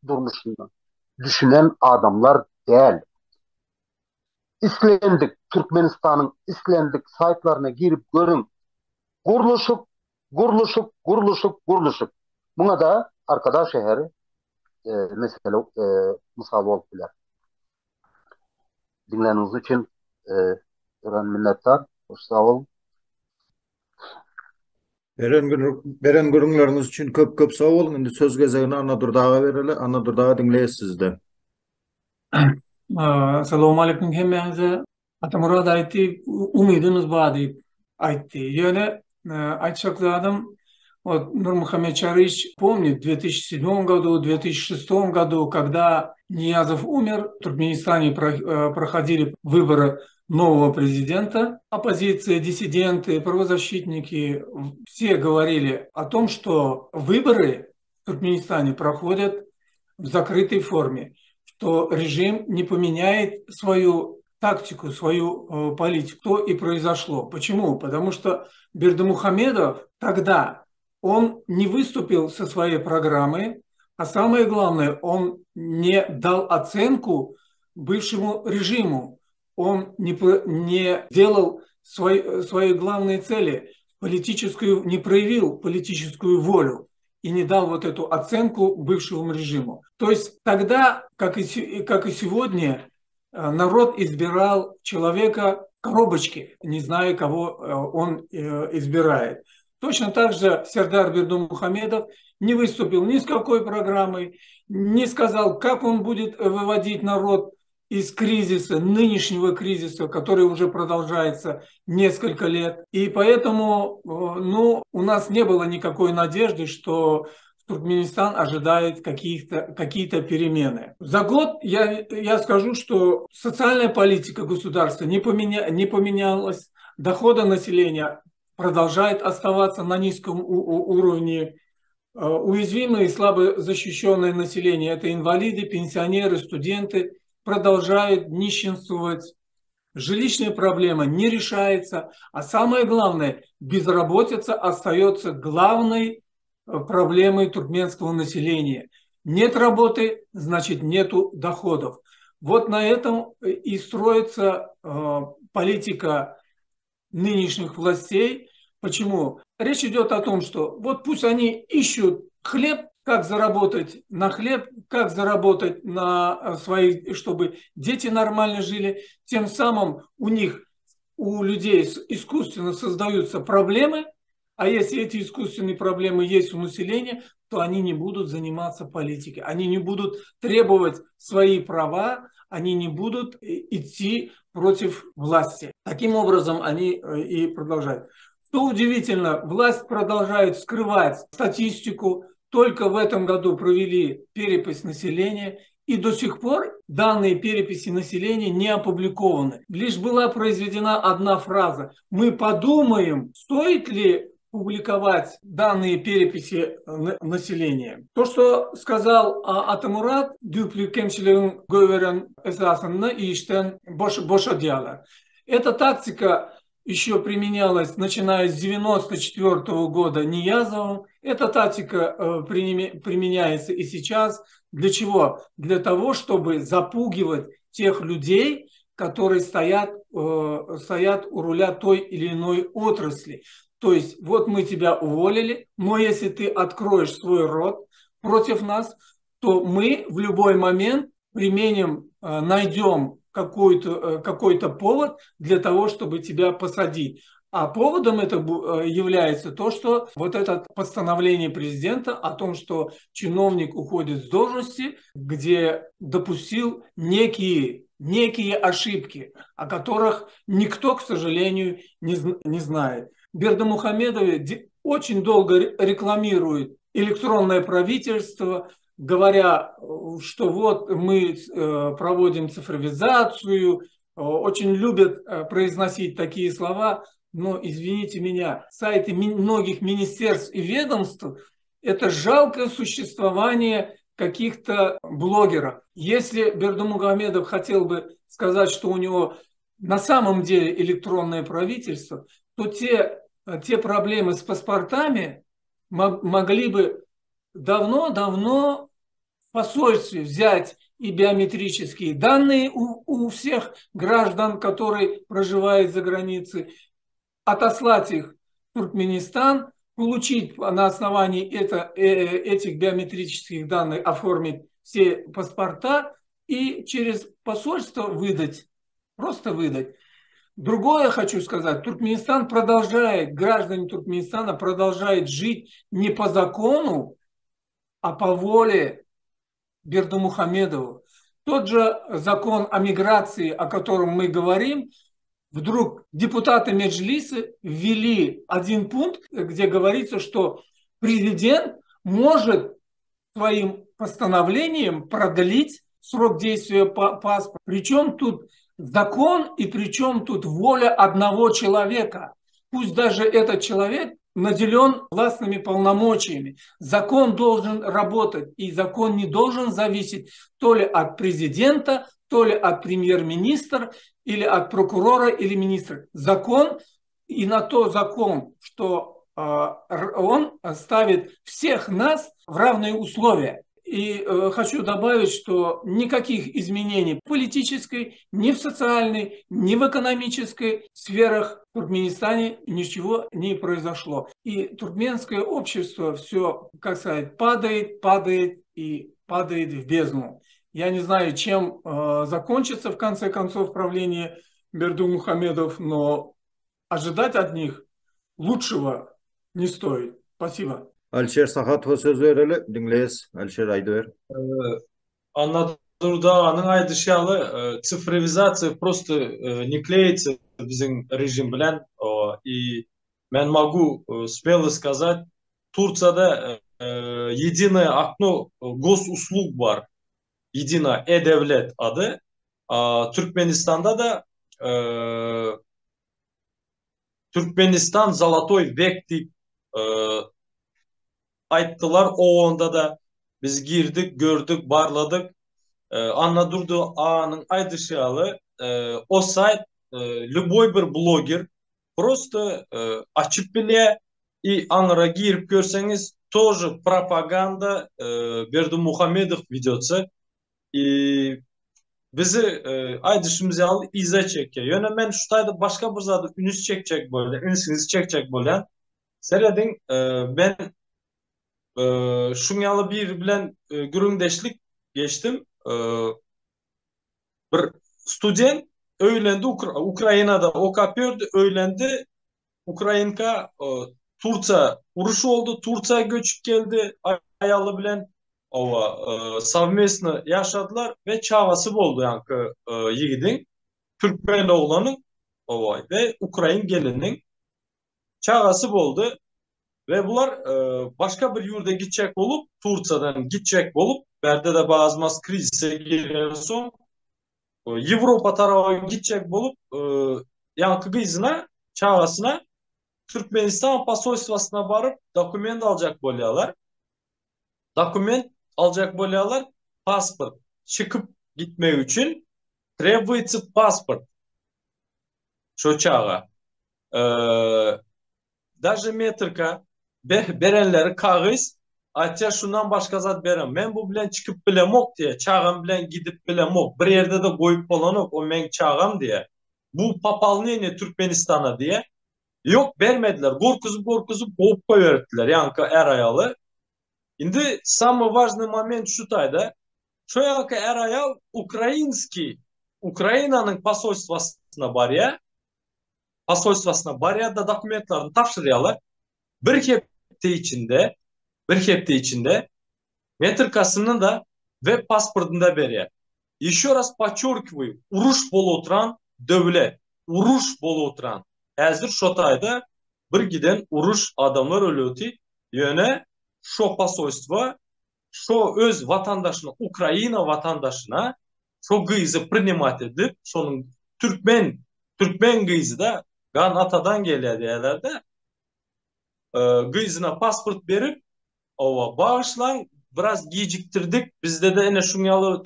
durmuşundan düşünen adamlar değil. İslendik, Türkmenistan'ın İslendik saytlarına girip görün. Gurluşuk, gurluşuk, gurluşuk, gurluşuk. Buna da arkadaş şehri mesela misal oldular. Dinlediğiniz için minnettar. Sağ olun. Beren görüngleriniz için köp sağ olun. Indi söz gezegini Anna Durdağa vereli. Anna Durdağa dinleyiz sizde. Assalomu alaykum hemmenize. Atamurad aytdi, umidimiz bor deb aytdi. Yani aytsakladım, вот Нурмухамед Чарыч помнит в 2007 году, 2006 году, когда Ниязов умер, в Туркменистане проходили выборы нового президента. Оппозиция, диссиденты, правозащитники, все говорили о том, что выборы в Туркменистане проходят в закрытой форме. что режим не поменяет свою тактику, свою политику. То и произошло. Почему? Потому что Бердымухамедов тогда он не выступил со своей программой, а самое главное, он не дал оценку бывшему режиму. Он не сделал свои главные цели, не проявил политическую волю и не дал вот эту оценку бывшему режиму. То есть тогда, как и сегодня, народ избирал человека в коробочке, не зная, кого он избирает. Точно так же Сердар Бердымухамедов не выступил ни с какой программой, не сказал, как он будет выводить народ из кризиса, нынешнего кризиса, который уже продолжается несколько лет. И поэтому у нас не было никакой надежды, что Туркменистан ожидает какие-то перемены. За год я скажу, что социальная политика государства не поменялась, доходы населения продолжает оставаться на низком уровне. Уязвимые и слабо защищенное население, это инвалиды, пенсионеры, студенты, продолжают нищенствовать. Жилищная проблема не решается. А самое главное, безработица остается главной проблемой туркменского населения. Нет работы, значит нету доходов. Вот на этом и строится политика нынешних властей. Почему? Речь идет о том, что вот пусть они ищут хлеб, как заработать на хлеб, как заработать на свои, чтобы дети нормально жили. Тем самым у людей искусственно создаются проблемы, а если эти искусственные проблемы есть у населения, то они не будут заниматься политикой, они не будут требовать свои права, они не будут идти против власти. Таким образом они и продолжают. Что удивительно, власть продолжает скрывать статистику. Только в этом году провели перепись населения, и до сих пор данные переписи населения не опубликованы. Лишь была произведена одна фраза: мы подумаем, стоит ли публиковать данные переписи населения. То, что сказал Атамурат, эта тактика еще применялась, начиная с 1994 года Ниязовым. Эта тактика применяется и сейчас. Для чего? Для того, чтобы запугивать тех людей, которые стоят у руля той или иной отрасли. То есть, вот мы тебя уволили, но если ты откроешь свой рот против нас, то мы в любой момент найдем какой-то повод для того, чтобы тебя посадить. А поводом это является то, что вот это постановление президента о том, что чиновник уходит с должности, где допустил некие ошибки, о которых никто, к сожалению, не знает. Бердымухамедов очень долго рекламирует электронное правительство, говоря, что вот мы проводим цифровизацию, очень любят произносить такие слова, но, извините меня, сайты многих министерств и ведомств – это жалкое существование каких-то блогеров. Если Бердымухамедов хотел бы сказать, что у него на самом деле электронное правительство, то те проблемы с паспортами могли бы давно в посольстве взять и биометрические данные у всех граждан, которые проживают за границей, отослать их в Туркменистан, получить на основании этих биометрических данных, оформить все паспорта и через посольство выдать, просто выдать. Другое хочу сказать, граждане Туркменистана продолжают жить не по закону, а по воле Бердымухамедова. Тот же закон о миграции, о котором мы говорим, вдруг депутаты Меджлиса ввели один пункт, где говорится, что президент может своим постановлением продлить срок действия паспорта. Причем тут закон и причем тут воля одного человека. Пусть даже этот человек наделен властными полномочиями. Закон должен работать, и закон не должен зависеть то ли от президента, то ли от премьер-министра, или от прокурора, или министра. Закон, и на то закон, что он ставит всех нас в равные условия. И хочу добавить, что никаких изменений в политической, ни в социальной, ни в экономической сферах в Туркменистане ничего не произошло. И туркменское общество все, как сказать, падает, падает и падает в бездну. Я не знаю, чем закончится в конце концов правление Бердымухамедов, но ожидать от них лучшего не стоит. Спасибо. Alşer Sahatova söz vereli, dinleyiz. Alşer Aydıver. Anadolu Dağı'nın aydışalı цифровизация просто не клеится bizim режим bilen. И мен могу смело сказать, Турцияда единое окно госуслуг var. Единое e-devlet adı. Türkmenistan'da da Türkmenistan Zalatoy Vek deyip ayttılar. O onda da biz girdik, gördük, barladık. Anadolu Ağa'nın aydışalı o sayt любой bir blogger просто açıp bile и аңыра girip görseniz тоже пропаганда Бердымухамедов ведется. И bizi aydışımızı alıp izle çekiyor. Yani ben şu tayda başka bir zadı ünüs çekecek böyle, ünsünüz çekecek böyle. Seredin ben şunyalı bir bilen güründeşlik geçtim. Bir student öylendi Ukrayna'da okapıyordu, öylendi. Ukrayinka Turça uruşu oldu, Turça'ya göçüp geldi. Ayalı bilen savmesini yaşadılar ve çağası oldu yankı yiğidin. Türkmen oğlanın ve Ukrayn gelinin çağası oldu. Ve bunlar başka bir yurda gidecek olup, Turça'dan gidecek olup, berde de bazı krizise giren son, Avrupa tarafına gidecek olup, yankı kızına, çağasına, Türkmenistan pasolyasına varıp dokument alacak boluyorlar. Dokument alacak boluyorlar, pasport. Çıkıp gitmek için требуется pasport. Şu çağa. Даже metrika berenleri kağız açça şundan başka zat berem. Men bu bilen çıkıp bilemok diye, çağım bilen gidip bilemok. Bir yerde de koyup olanok, o men çağım diye. Bu papal ne Türkmenistan'a diye. Yok vermediler. Korkuzup boğup koyverdiler. Yankı er ayalı. Şimdi самый важный момент şu tayda. Şu yankı er ayal Ukrayna'nın посольствосuna barya. Посольствосuna barya da dokumentlerini tavşırıyorlar. Bir hafta içinde metrikasını da ve pasportunu da veriyor. Еще раз подчеркиваю, uruş bol oturan devlet, uruş bol oturan. Hazır şu tayda bir giden uruş adamlar ölüyordu. Yöne şu посольство, şu öz vatandaşına, Ukrayna vatandaşına şu gıyızı primat edip, şunun Türkmen gıyızı da gan atadan geliyor yerlerde. Gıyızına pasport verip bağışlan biraz geciktirdik. Bizde de ene şunyalı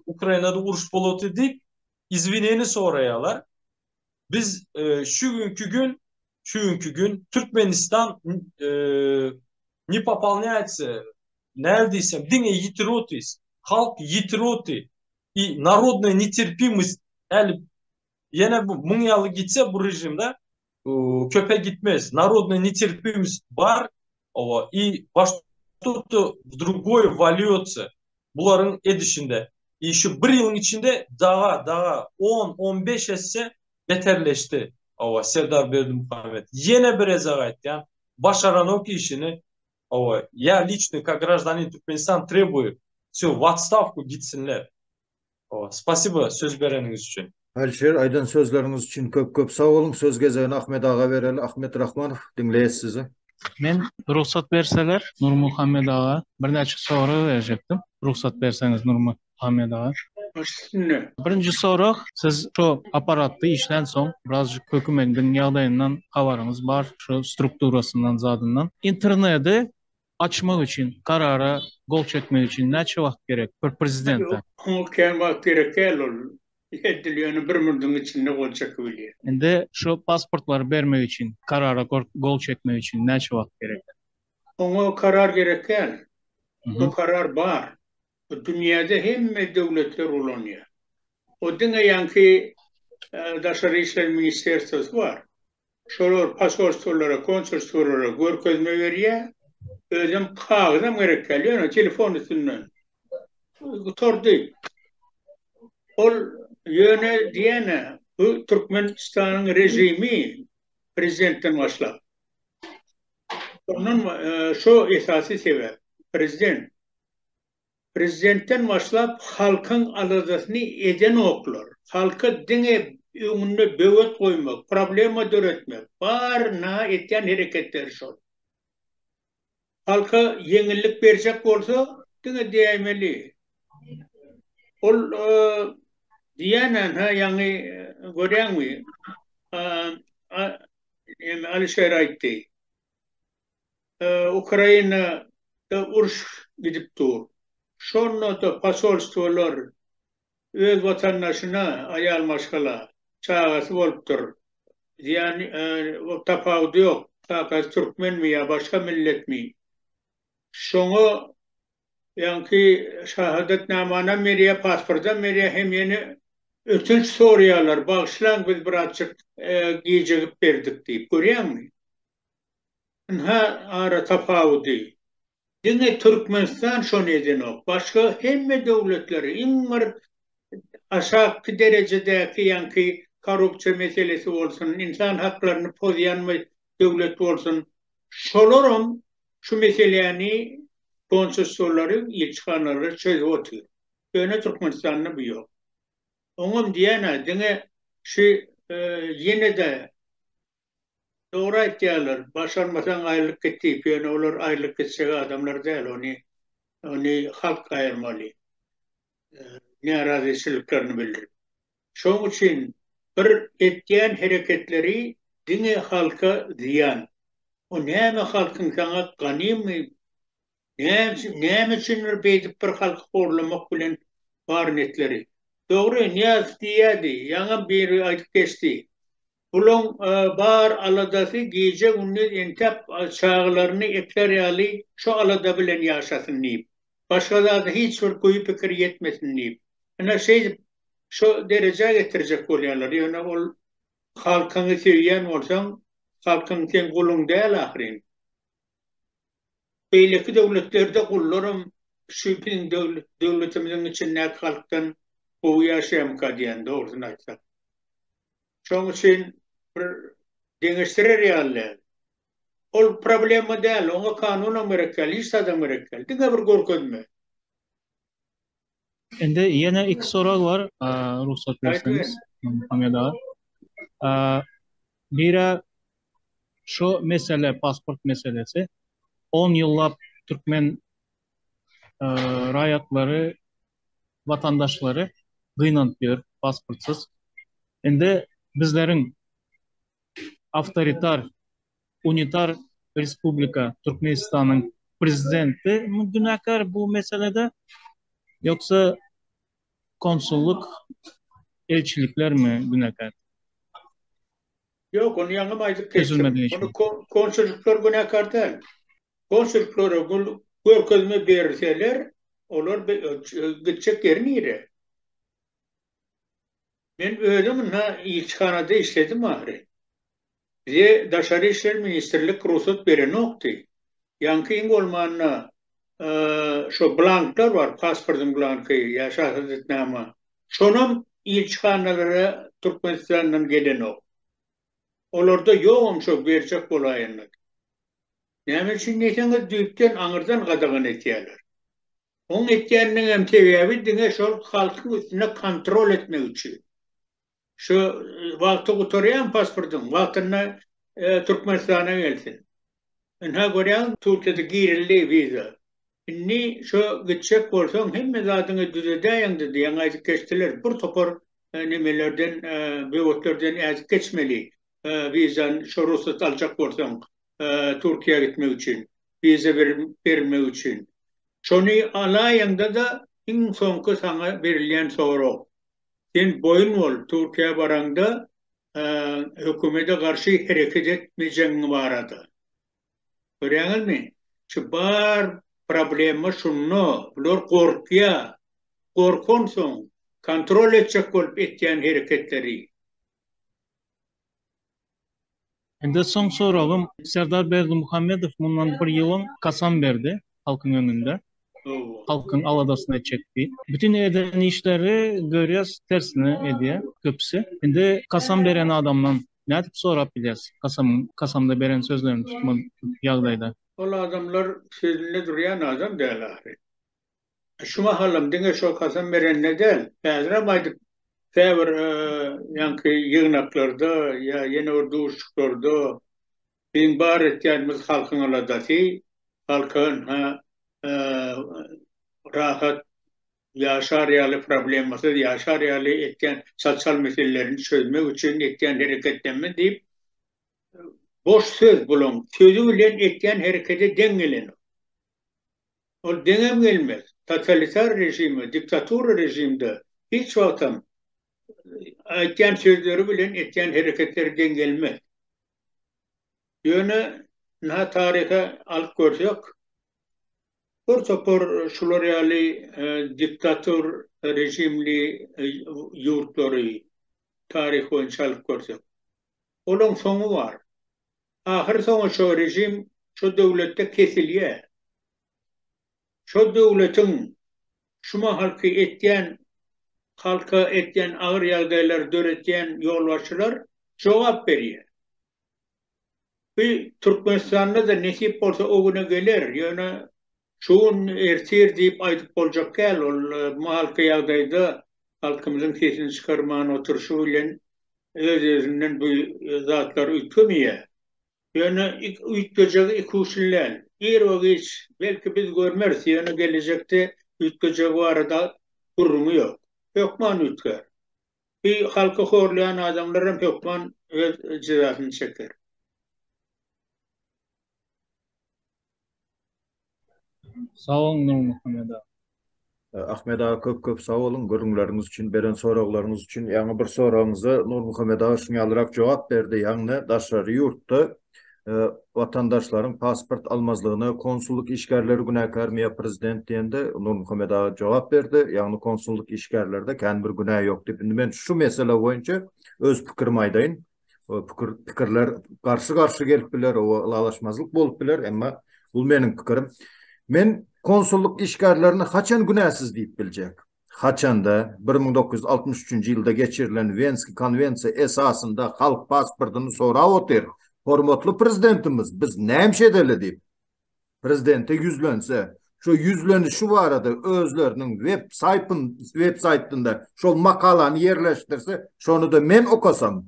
Ukrayna'da uruş bolotu deyip izvineni sorayalar. Biz şu günkü gün Türkmenistan ne пополняется neredeyse dine yitirotuyuz. Halk yitiroti. И народная нетерпимость yine bu Munyalı gitse bu rejimde köpe gitmez. Народная нетерпимость var и что-то в другое вольется. Bunların edişinde. И şu bir yılın içinde daha 10-15 etse beterleşti. Serdar Berdimuhamed. Yine bir ezayet. Yani başaran o ki işini я лично, как гражданин Türkmenistan требую все в отставку gitsinler. Spasibo söz vereniz için. Alşer Aydan sözleriniz için köp sağ olun. Söz gezegini Ahmet Ağa vereli. Ahmet Rahmanov dinleyiz sizi. Men ruhsat berseler Nurmuhammed Ağa bir neçe soru verecektim. Ruhsat berseniz Nurmuhammed Ağa. Aslında Birinci sorak, siz şu aparatda işlen soň birazcık hökümetin ýagdaýyndan habarymyz bar, şu strukturasından zadından. İnterneti açmak için, karara gol çekmek için näçe wagt gerek bir prezidente? o kendi vakti gerek ol. Ediliyor bir murdun içinde olacak öyle. Indi şu pasportları vermek için, karara gol çekmek için näçe wagt gerek? Ona karar gerek. Hı O hı. karar var. O dünyada hem devletler oluyor. O dünya yankı Dışişleri İşler Ministerstvosu var. Şolar pasportlara, konsoloslulara görkezme veriyor. Özüm kağıdam gerek geliyor. Yani telefon üstünden. Tordu. Ol yöne diyene bu Türkmenistan'ın rejimi prezidentten başlar. Onun şu esası sebep. Prezidentten başlap halkın aladasını eden oklar. Halka dine önüne bövet koymak, problema döretmek, barına eten hareketler şu. Halka yenilik verecek olsa dine değmeli. Ol diyanen ha yani gören mi? Alişer aitti. Ukrayna'da urş gidip dur. Şonda da pasolstvolar öz vatandaşına ayal maşgala çağası bolupdur. Yani o tafawudy yok. Takas Türkmen mi ya başka millet mi? Şoňa yani şahadetnamana meriye pasporta meriye hem yeni ötünç soruyalar. Bağışlan biz birazcık giyecek berdik deyip görüyor musun? Ha ara tafawudy. Dine Türkmenistan şo neden o. Başka hemme devletleri inmar aşağı derecedeki yani korrupsiya meselesi olsun, insan haklarını poziyan devlet olsun. Şolarum şu meseleni konsolosları, ilçihanları çözüp oturuyor. Böyle Türkmenistan'da bu yok. Onun diyene dine şu yine de doğru etkiler. Başarmasan ayrılık ettiği, yani olur ayrılık edecek adamlar değil, onu halk ayırmalı. Ne araziciliklerini bilir. Şoň için bir etken hareketleri dine halka ziyan. O näme halkın sana ganimy, näme üçin beýdip bir halky horlamak bilen barnetleri. Dogry niýaz diýdi, ýa-da bir aýdyp geçdi. Bulun bar aladasy gije günni entep çağlaryny ekler ýaly şu alada bilen ýaşasyn diýip. Başga da hiç bir goýup pikir ýetmesin diýip. Ana şu derece getirecek bolýarlar. Ýöne ol halkyny sevýän bolsaň, halkyň sen gulun däl ahyrin. Beýleki döwletlerde gullaram şu bizim döwletimiziň içinde halkdan bu ýaşaýan kadýan dogrusyny aýtsak. Şoň üçin bir deňeşdirer ýaly. Ol problema däl, oňa kanuna merekkel, hiç adam merekkel. Diňe bir görkezme. Ende yine iki soru var, ruhsat verseniz, Muhammed ağa. Biri şu mesele, pasport meselesi. 10 yıllap Türkmen raýatları, vatandaşları gynanýar pasportsuz. Ende bizlerin avtoritar, unitar Respublika Türkmenistan'ın prezidenti mi günahkar bu meselede, yoksa konsulluk, elçilikler mi günahkar? Yok, onu yanım aydık Çözülmediği geçtim. için. Onu konsoloslar günahkar değil. Konsoloslara görkezme verirseler, onlar gidecek yerini yere. Ben özüm ilçihanada işledim ahri. Bize Dışişleri İşler Ministerlik ruhsat veren noktu. Yankı olmanına şu blanklar var, pasportun blankı, ya şahsiyetname. Şonum ilçihanalara Türkmenistan'dan gelen o. Olarda yoğum çok verecek olayınlık. Yani için neyse düğütten anırdan kadağın etiyorlar. Onun etiyeninin hem sebebi dine şu halkın üstüne kontrol etmek için. Şu vakti oturuyan pasportun, vaktinde Türkmenistan'a gelsin. Ha görüyen Türkiye'de girildi vize. Inni şu gidecek bolsaň hemme zadyňy düzedeýäň dedi. Ýaňy geçtiler. Bir topar nimelerden, böwetlerden äzik geçmeli. Vizan şu ruhsat aljak bolsaň Türkiýe gitmek üçin, viza bermek üçin. Şonu alaýanda da iň soňky saňa berilýän sorak. Sen boyun bol, Türkiýe baranda hökümete karşı hareket etmeyeceğini barada. Görüyorsunuz. Şu bar problemi şunu, bunlar korkuya, korkun son, kontrol edecek olup etken hareketleri. Ende soň soragym Serdar Berdimuhamedov mundan bir ýylyň kasam berdi halkyň önünde. Halkın aladasyna etjekdi. Bütün eden işleri görýäs tersine edýär köpüsi. Indi kasam beren adamdan nädip sorap bilýäs? Kasamda beren sözlerini tutmak ýagdaýda. Ol adamlar sözünde durýan adam däl. Şu mahallam diňe şu kasam beren nedel. Häzir aýdyp täbir ýanky ýygnaklarda ýa ýene orduşluklarda biz bar etýänimiz halkyň aladasy, halkyn rahat yaşar ýaly problemasy, yaşar ýaly etken sosyal meselelerini çözmek üçin etken hareketlenme diýip boş söz bulan, sözü bilen etken harekete dengelen. O dengem gelmez. Totalitar rejimi, diktator rejimde hiç vaktam etken sözleri bilen etken hareketleri dengelmez. Ýöne na tarihe alyp görsek, bir topar şular ýaly diktator rejimli ýurtlary tarih boýunça alyp görsek. Olaň soňu bar. Ahir soňu şu rejim şu döwletde kesilýär. Şu döwletiň şuma halky etken, halka etken agyr ýagdaýlar döretýän ýolbaşçylar jogap berýär. Bir Türkmenistanda da nesip bolsa o güne gelir. Ýöne şuun ertir diýip aýdyp boljak gel. Ol mahalky ýagdaýda halkymyzyň sesini çykarman oturşy bilen öz-özünden bu zatlar ütkemeýär. Ýöne ütgejegi iki usullän. Bir ogiç belki biz görmeriz. Ýöne gelecekde ütgejegi barada gurrumy ýok. Hökman ütger. Bir halky horlayan adamlar hem hökman öz jezasyny çeker. Sağ olun Nurmuhammed ağa. Ahmet ağa köp sağ olun görüňleriniz üçin, beren soraglaryňyz üçin. Ýa-ni bir soragyňyza Nurmuhammed ağa şuňa alyrak jogap berdi. Ýa-ni daşary ýurtda vatandaşlaryň pasport almazlygyna konsulluk işgärleri günäkär miýa prezident diýende Nurmuhammed ağa jogap berdi. Ýa-ni konsulluk işgärlerde kän bir günä ýok diýip. Men şu mesele boýunça öz pikirimi aýdaýyn. Pikirler garşy gelip biler, o alaşmazlyk bolup biler, emma bul meniň pikirim. Men konsulluk işgärlerini haçan günäsiz diýip biljek. Haçanda 1963-nji ýylda geçirilen Venski konvensiýa esasında halk pasportyny sorap otyr. Hormatly prezidentimiz, biz näme edeli diýip. Prezidente yüzlense, şu yüzleni şu barada özleriniň web saytynda şol makalany yerleşdirse, şonu da men okasam.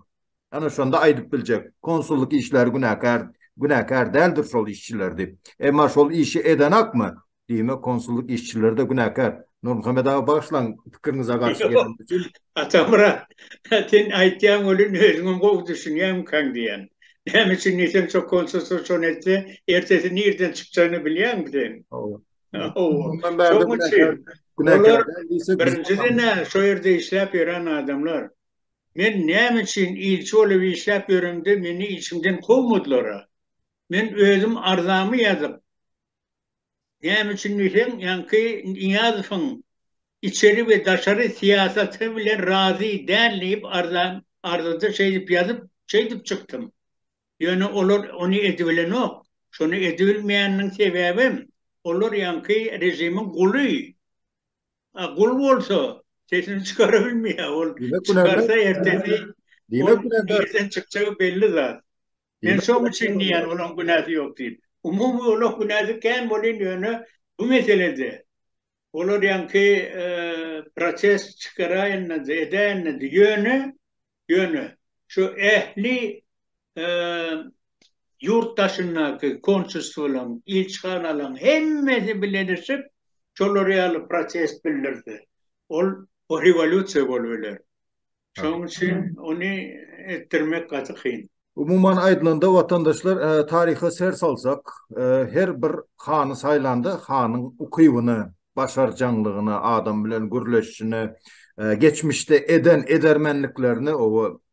Ana şonda aýdyp biljek. Konsulluk işler günäkär däldir şol işçiler diýip. Emma şol işi edenakmy? Diýme konsulluk işçileri de günäkär. Nurmuhammed ağa başlaň pikiriňize garşy gelýän üçin. Atamra, sen aýtýan bolun özüňem gowy düşünýän kaň diýen. Näme üçin näçe çok konstitusiyon etse, ertesi nereden çykjagyny bilýän sen. Ondan bäri günäkär. Birinciden şu ýerde işläp ýören adamlar. Men näme üçin ilçi bolup işläp ýörümde meni içimden kovmadylar. Men özüm arzamy ýazyp näme üçin diýsem, ýanky Niýazowyň içeri we daşary siýasaty bilen razy dälip arzuda şeýdip ýazyp, şeýdip çykdym. Ýöne olar onu edibilenok. Şonu edibilmeýäniň sebäbi olar ýanky rejimiň guly. Gul bolsa sesini çıkarabilmiyor. Ol çıkarsa ertesi nereden çıkacağı belli zat. Ben şoň üçin diýen olaň günäsi ýok diýip. Umumy olaň günäsi kän bolan ýöne bu meselede. Olar ýanky proses çıkaraýan eden ýöne şu ehli yurttaşındaki konsolosluğun, ilçhanaların hemmesi bilenişip çoloryalı proses bildirdi. O revolüsiya bolýar. Şoň üçin onu ettirmek gaty kyn. Umuman aydılanda vatandaşlar tarihe ser salsak her bir hany saylandy, hanyň ukybyny, başarjanlygyny, adam bilen gürleşişini, geçmişte edermenliklerini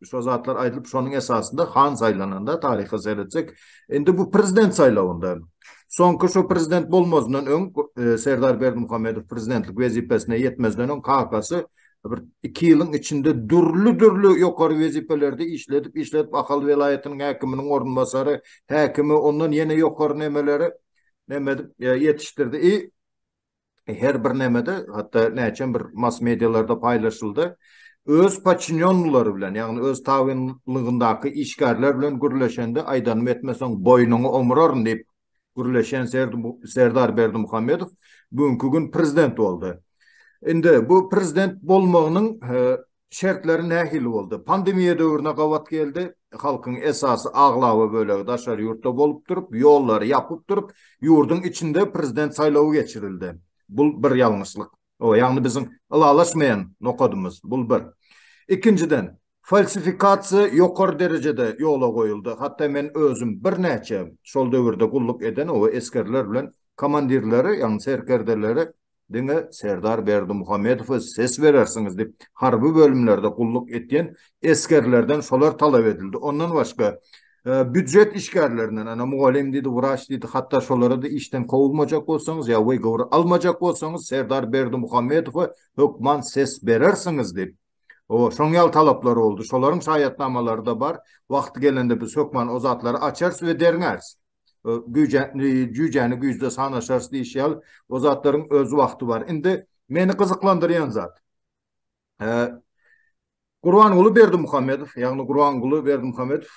şo zatlar aýdylyp şonuň esasında han saylananda tarihe ser etsek, endi bu prezident saýlawynda soňky şo prezident bolmazdan öň Serdar Berdimuhammedow prezidentlik wezipesine yetmezden öň kakasy bir 2 ýylyň içinde dürlü ýokary wezipelerdi işledip Akal welaýatynyň häkiminiň ornbasary, häkimi ondan ýene ýokary nemeleri yetişdirdi. Her bir nemede hatta näçe bir mass medialarda paýlaşyldy. Öz paçinyonlary bilen, ýagny öz tawinlygyndaky işgärler bilen gürleşende aýdanyp etmeseň boýnuňy omuraryn diýip gürleşen Serdar Berdimuhammedow bugünkü gün prezident boldy. Indi bu prezident bolmagynyň şertleri nähili boldy. Pandemiýa döwrüne gawat geldi. Halkyň esasy aglawy bölegi daşary ýurtda bolup durup, ýollary ýapyp durup, ýurdun içinde prezident saýlawy geçirildi. Bu bir ýalňyşlyk. Ýagny biziň ılalaşmayan nokadymyz. Bu bir. İkinciden, falsifikasiya ýokary derejede ýola goýuldy. Hatda men özüm bir näçe şol döwürde gulluk eden o eskerler bilen komandirleri, ýagny serkerdeleri diňe Serdar Berdimuhammedow ses berersiňiz diýip harby bölümlerde gulluk etýän eskerlerden şolar talap edildi. Ondan başga büdjet işgärlerinden ana mugallim diýdi, wraç diýdi, hatda şolara da işten kovulmajak bolsaňyz ýa weýgawry almajak bolsaňyz Serdar Berdimuhammedow hökman ses berersiňiz diýip şoň ýaly talaplary boldy. Şolaryň şaýatnamalary da bar. Wagty gelende biz hökman o zatlary açarys we derňäris. Güjäni güjde sanaşarsy diýişýär. O zatlaryň öz wagty bar. Indi meni gyzyklandyrýan zat. Gurbanguly Berdimuhammedow, ýagny Gurbanguly Berdimuhammedow,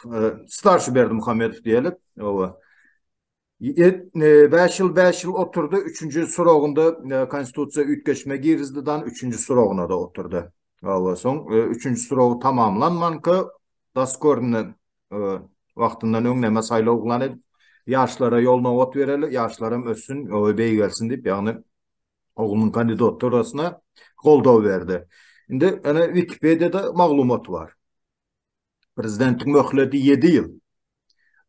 starşy Berdimuhammedow diýelim. 5 ýyl oturdy. 3-nji suragynda konstitusiýa ütgeşme girizdidan 3-nji suragyna da oturdy. Soň 3-nji suragy tamamlanmanky daskorny wagtyndan öňleme saýlaw ulan yaşlara yol novat bereli, yaşlarım össün, öbeği gelsin deyip, yani oğlunun kandidaturasına goldaw berdi. Indi ana Wikipedia'da maglumat var. Prezidentin möhleti 7 yıl.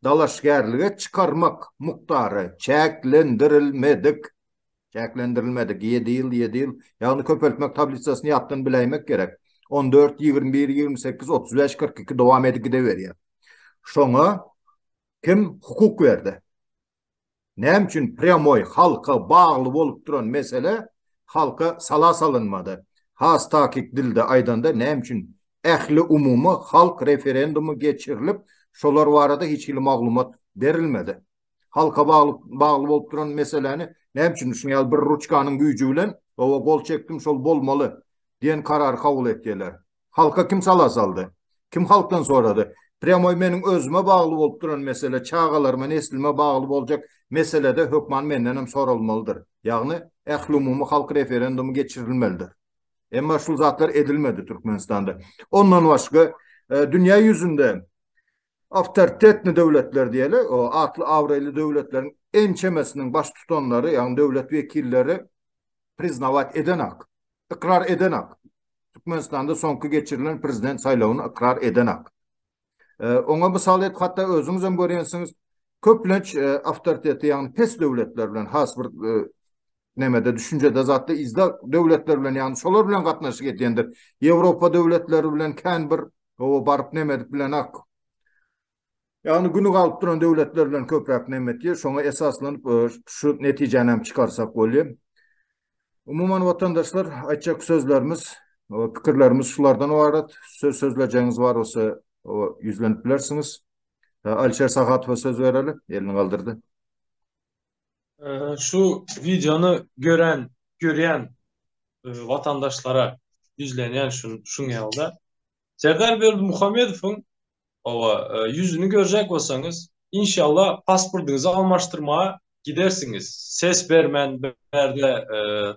Dalaşgärlige çıkarmak muktary çäklendirilmedik. 7 yıl. Yani köpeltmek tabliçasyny ýatdan bileýmek gerek. 14, 21, 28, 35, 42 dowam edip gideberýär. Şoňa kim hukuk verdi? Näme üçin pryamoy halka bağlı bolup duran mesele halka sala salınmadı. Has takik dilde aýdanda näme üçin ähli umumy halk referendumu geçirilip şolar barada hiç hili maglumat berilmedi. Halka bağlı bolup duran meseleni näme üçin şuňal bir ruçkanyň güýjü bilen o gol çekdim şol bolmaly diýen karar kabul etdiler. Halka kim sala saldı? Kim halktan sorady? Pryamoy meniň özüme bagly bolup duran mesele, çağalarıma, neslime bagly boljak meselede hökman menden hem sorulmalydyr. Ýagny ähli umumy halk referendumu geçirilmelidir. Emma şul zatlar edilmedi Türkmenistanda. Ondan başga dünýä ýüzünde awtoritetli döwletler diýeli, o atly awraýly döwletleriň en çemesiniň baş tutanlary, ýagny döwlet wekilleri priznawat edenak, ikrar edenak. Türkmenistanda soňky geçirilen prezident saýlawyny ikrar edenak. Ona misal et, hatta özüňiz hem görýänsiňiz, köplenç awtoriteti, ýagny pes döwletler bilen has bir nemede düşünjede zatly izda döwletler bilen, ýagny şolar bilen gatnaşyk etýändir. Ýewropa döwletleri bilen kän bir baryp nemedik bilen ak. Ýagny günü galyp duran döwletler bilen köprek nemetýär. Şoňa esaslanyp şu netijeni hem çykarsak bolýar. Umuman vatandaşlar, aýtjak sözlerimiz, pikirlerimiz şulardan ibaret. Sözlejeğiniz var olsa yüzlenip bilersiniz. Alişer Sahatova söz vereli, elini kaldırdı. Şu videonu görýän vatandaşlara yüzlenýän şun ýalda Serdar Berdimuhammedowyň yüzünü görecek bolsaňyz, inşallah pasportuňyzy almaşdyrmaga gidersiňiz. Ses berde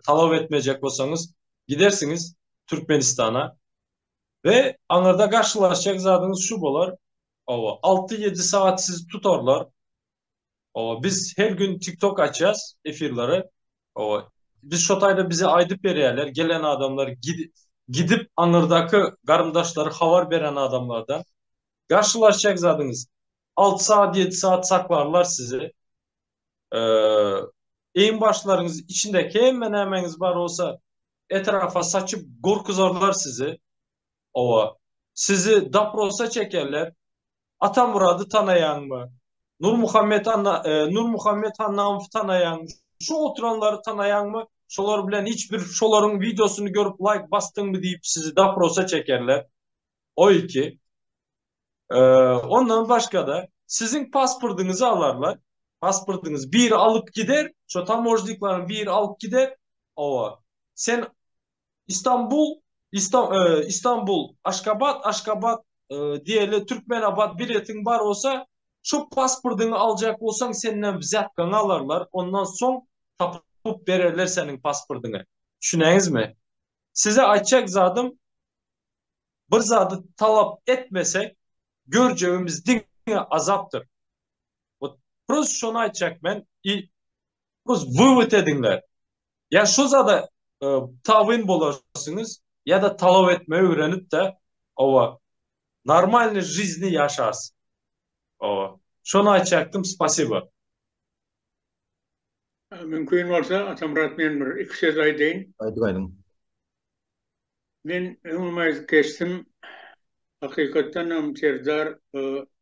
talap etmejek bolsaňyz, gidersiňiz Türkmenistana ve anarda karşılaşacak zadınız şu bolar. 6-7 saat sizi tutarlar. Biz her gün TikTok açacağız efirleri. Biz şotayda bize aydıp berýärler. Gelen adamlar gidip anırdaki garymdaşları habar beren adamlardan karşılaşacak zadınız. 6 saat 7 saat saklarlar sizi. Eğin başlarınız içindeki hemen var olsa etrafa saçıp gorkuzarlar sizi. Sizi daprosa çekerler. Atamurad'ı tanıyan mı? Nur Muhammed Han'ı tanıyan mı? Şu oturanları tanıyan mı? Şolar bilen hiçbir şoların videosunu görüp like bastın mı deyip sizi daprosa çekerler. O iki. Ondan başka da sizin pasportunuzu alırlar. Pasportunuz bir alıp gider. Şu tamorcukların bir alıp gider. Sen İstanbul, Aşkabat diyelim Türkmenabad biletin var olsa şu pasportunu alacak olsan senden vzatkan alırlar. Ondan son tapıp verirler senin pasportunu. Düşüneniz mi? Size açacak zadım bir zadı talap etmesek göreceğimiz dine azaptır. Proz şunu açacak ben proz vıvıt edinler. Ya şu zada tavin bolarsınız ya da talav etmeyi öğrenip de normalni жизни yaşarsın. Şunu açacaktım. Spasibo. Mümkün olsa Atamurat men bir iki söz aýdaýyn. Aýdygaýdyň. Men öňüme geçtim. Hakykatdan Serdar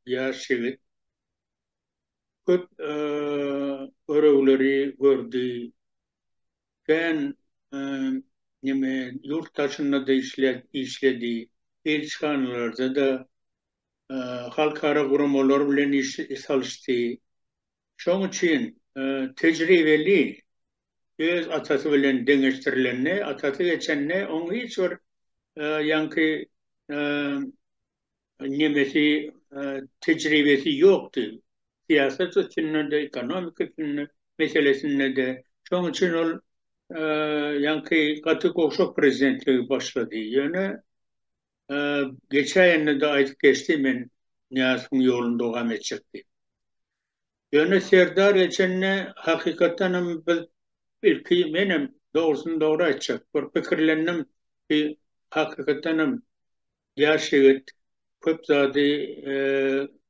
ýaş şigit. Köp örewleri gördü. Ben yurt taşında da işledi. Elçihanlarda da halkara gurumlar bilen iş çalıştı. Şoň üçin tecrübeli öz atasy bilen deňeşdirilenne, atasy geçenne oň hiç bir yankı nemesi tecrübesi ýokdy. Siyaset üçin de, ekonomik üçin meselesinde de. Şoň üçin ol yankı katı kokşok prezidentligi başladı. Yani geçen de aytıp geçti men Niýazyň ýolunda dowam etjekdi. Yani Serdar geçenne hakikaten ilki menem doğrusunu doğru açacak. Bir pikirlendim ki hakikaten ýaşygyt köp zady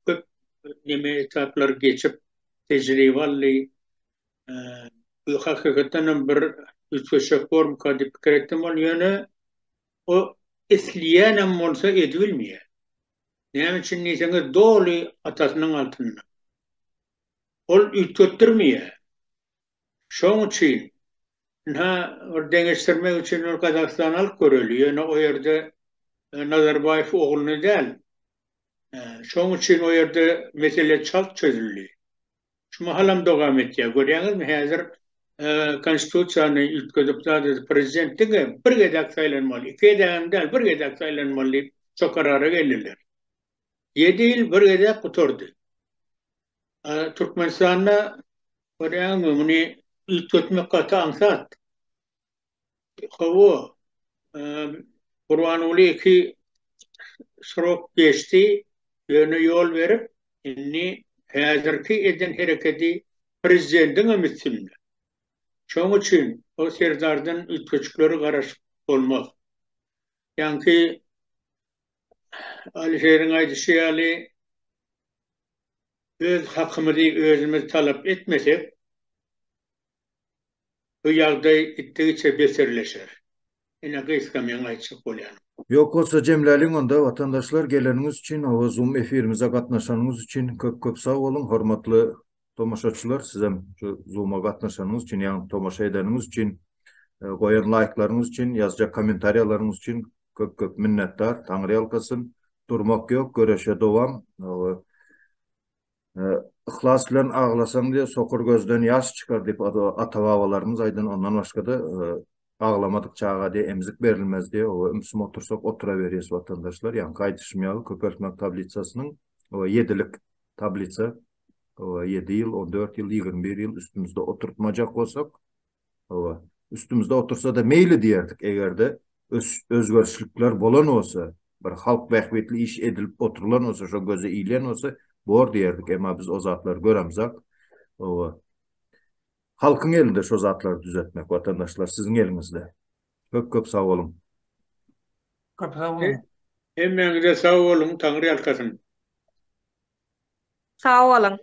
köp neme etaplar geçip tecrübeli bu hakikaten bir ütkeşek form kadip pikir etdim ol yani o esliyenem olsa edilmiyor. Näme üçin niýeňe doli atasynyň altynda. Ol ütkötdirmiýär. Şoň üçin deňeşdirmek üçin Kazakystan alyp göreli. Ýöne o ýerde Nazarbayew ogluny däl. Şoň üçin o ýerde mesele çalt çözüldi. Şu halam dowam etýär. Görýäňizmi häzir konstitusiýany ütkezip zady prezidentlige bir gedek saýlanmaly, iki gedek däl, bir gedek saýlanmaly diýip şu karara geldiler. 7 yıl bir gedek oturdu. Türkmenistan'da görýäňizmi muny ütkötmek kata ansat. Hawa Gurbanuly iki şirok geçti, ýöne ýol berip, inni häzirki eden hereketi prezidentin ömütünde. Şoň üçin o Serdardan ütköçükleri garaşyp bolmaz. Ýanky Alişeriň aýdyşy ýaly öz hakymyzy özümiz talap etmesek bu ýagdaý itdigiçe beserleşer. Ene gysgamyň aýtjak bolýan. Yok olsa Cemleliň onda vatandaşlar geleniňiz üçin, o Zoom efirimize gatnaşanyňyz üçin köp sag bolun, hormatly tomaşaçylar. Sizem şu Zoom'a gatnaşanyňyz üçin, ýa-ni tomaşa edeniňiz üçin, goýan like'laryňyz üçin, ýazjak kommentariýalaryňyz üçin köp minnetdar. Taňry ýalkasyn. Durmak ýok, göreşe dowam. Ihlas bilen aglasaň diýe sokur gözden ýaş çykar diýip ata-babalarymyz aýdan, ondan başga da ağlamadık çağa diye emzik verilmez diye o ümsüm otursak otura veriyoruz vatandaşlar. Yani kayıtışmayalı köpürtmek tablitsasının o 7'lik tablitsa o 7 yıl, 14 yıl, 21 yıl üstümüzde oturtmacak olsak o üstümüzde otursa da meyli diyerdik eğer de özgörçlükler bolan olsa bir halk behvetli iş edilip oturulan olsa şu göze iyilen olsa bor diyerdik ama biz o zatlar göremzak Owa. Halkyň elinde şo zatlary düzeltmek watandaşlar siziň eliňizde. Köp sag bolun. Kapsa olun. Hemmeňize sag bolun, Taňry ýalkasyn. Sag bolun.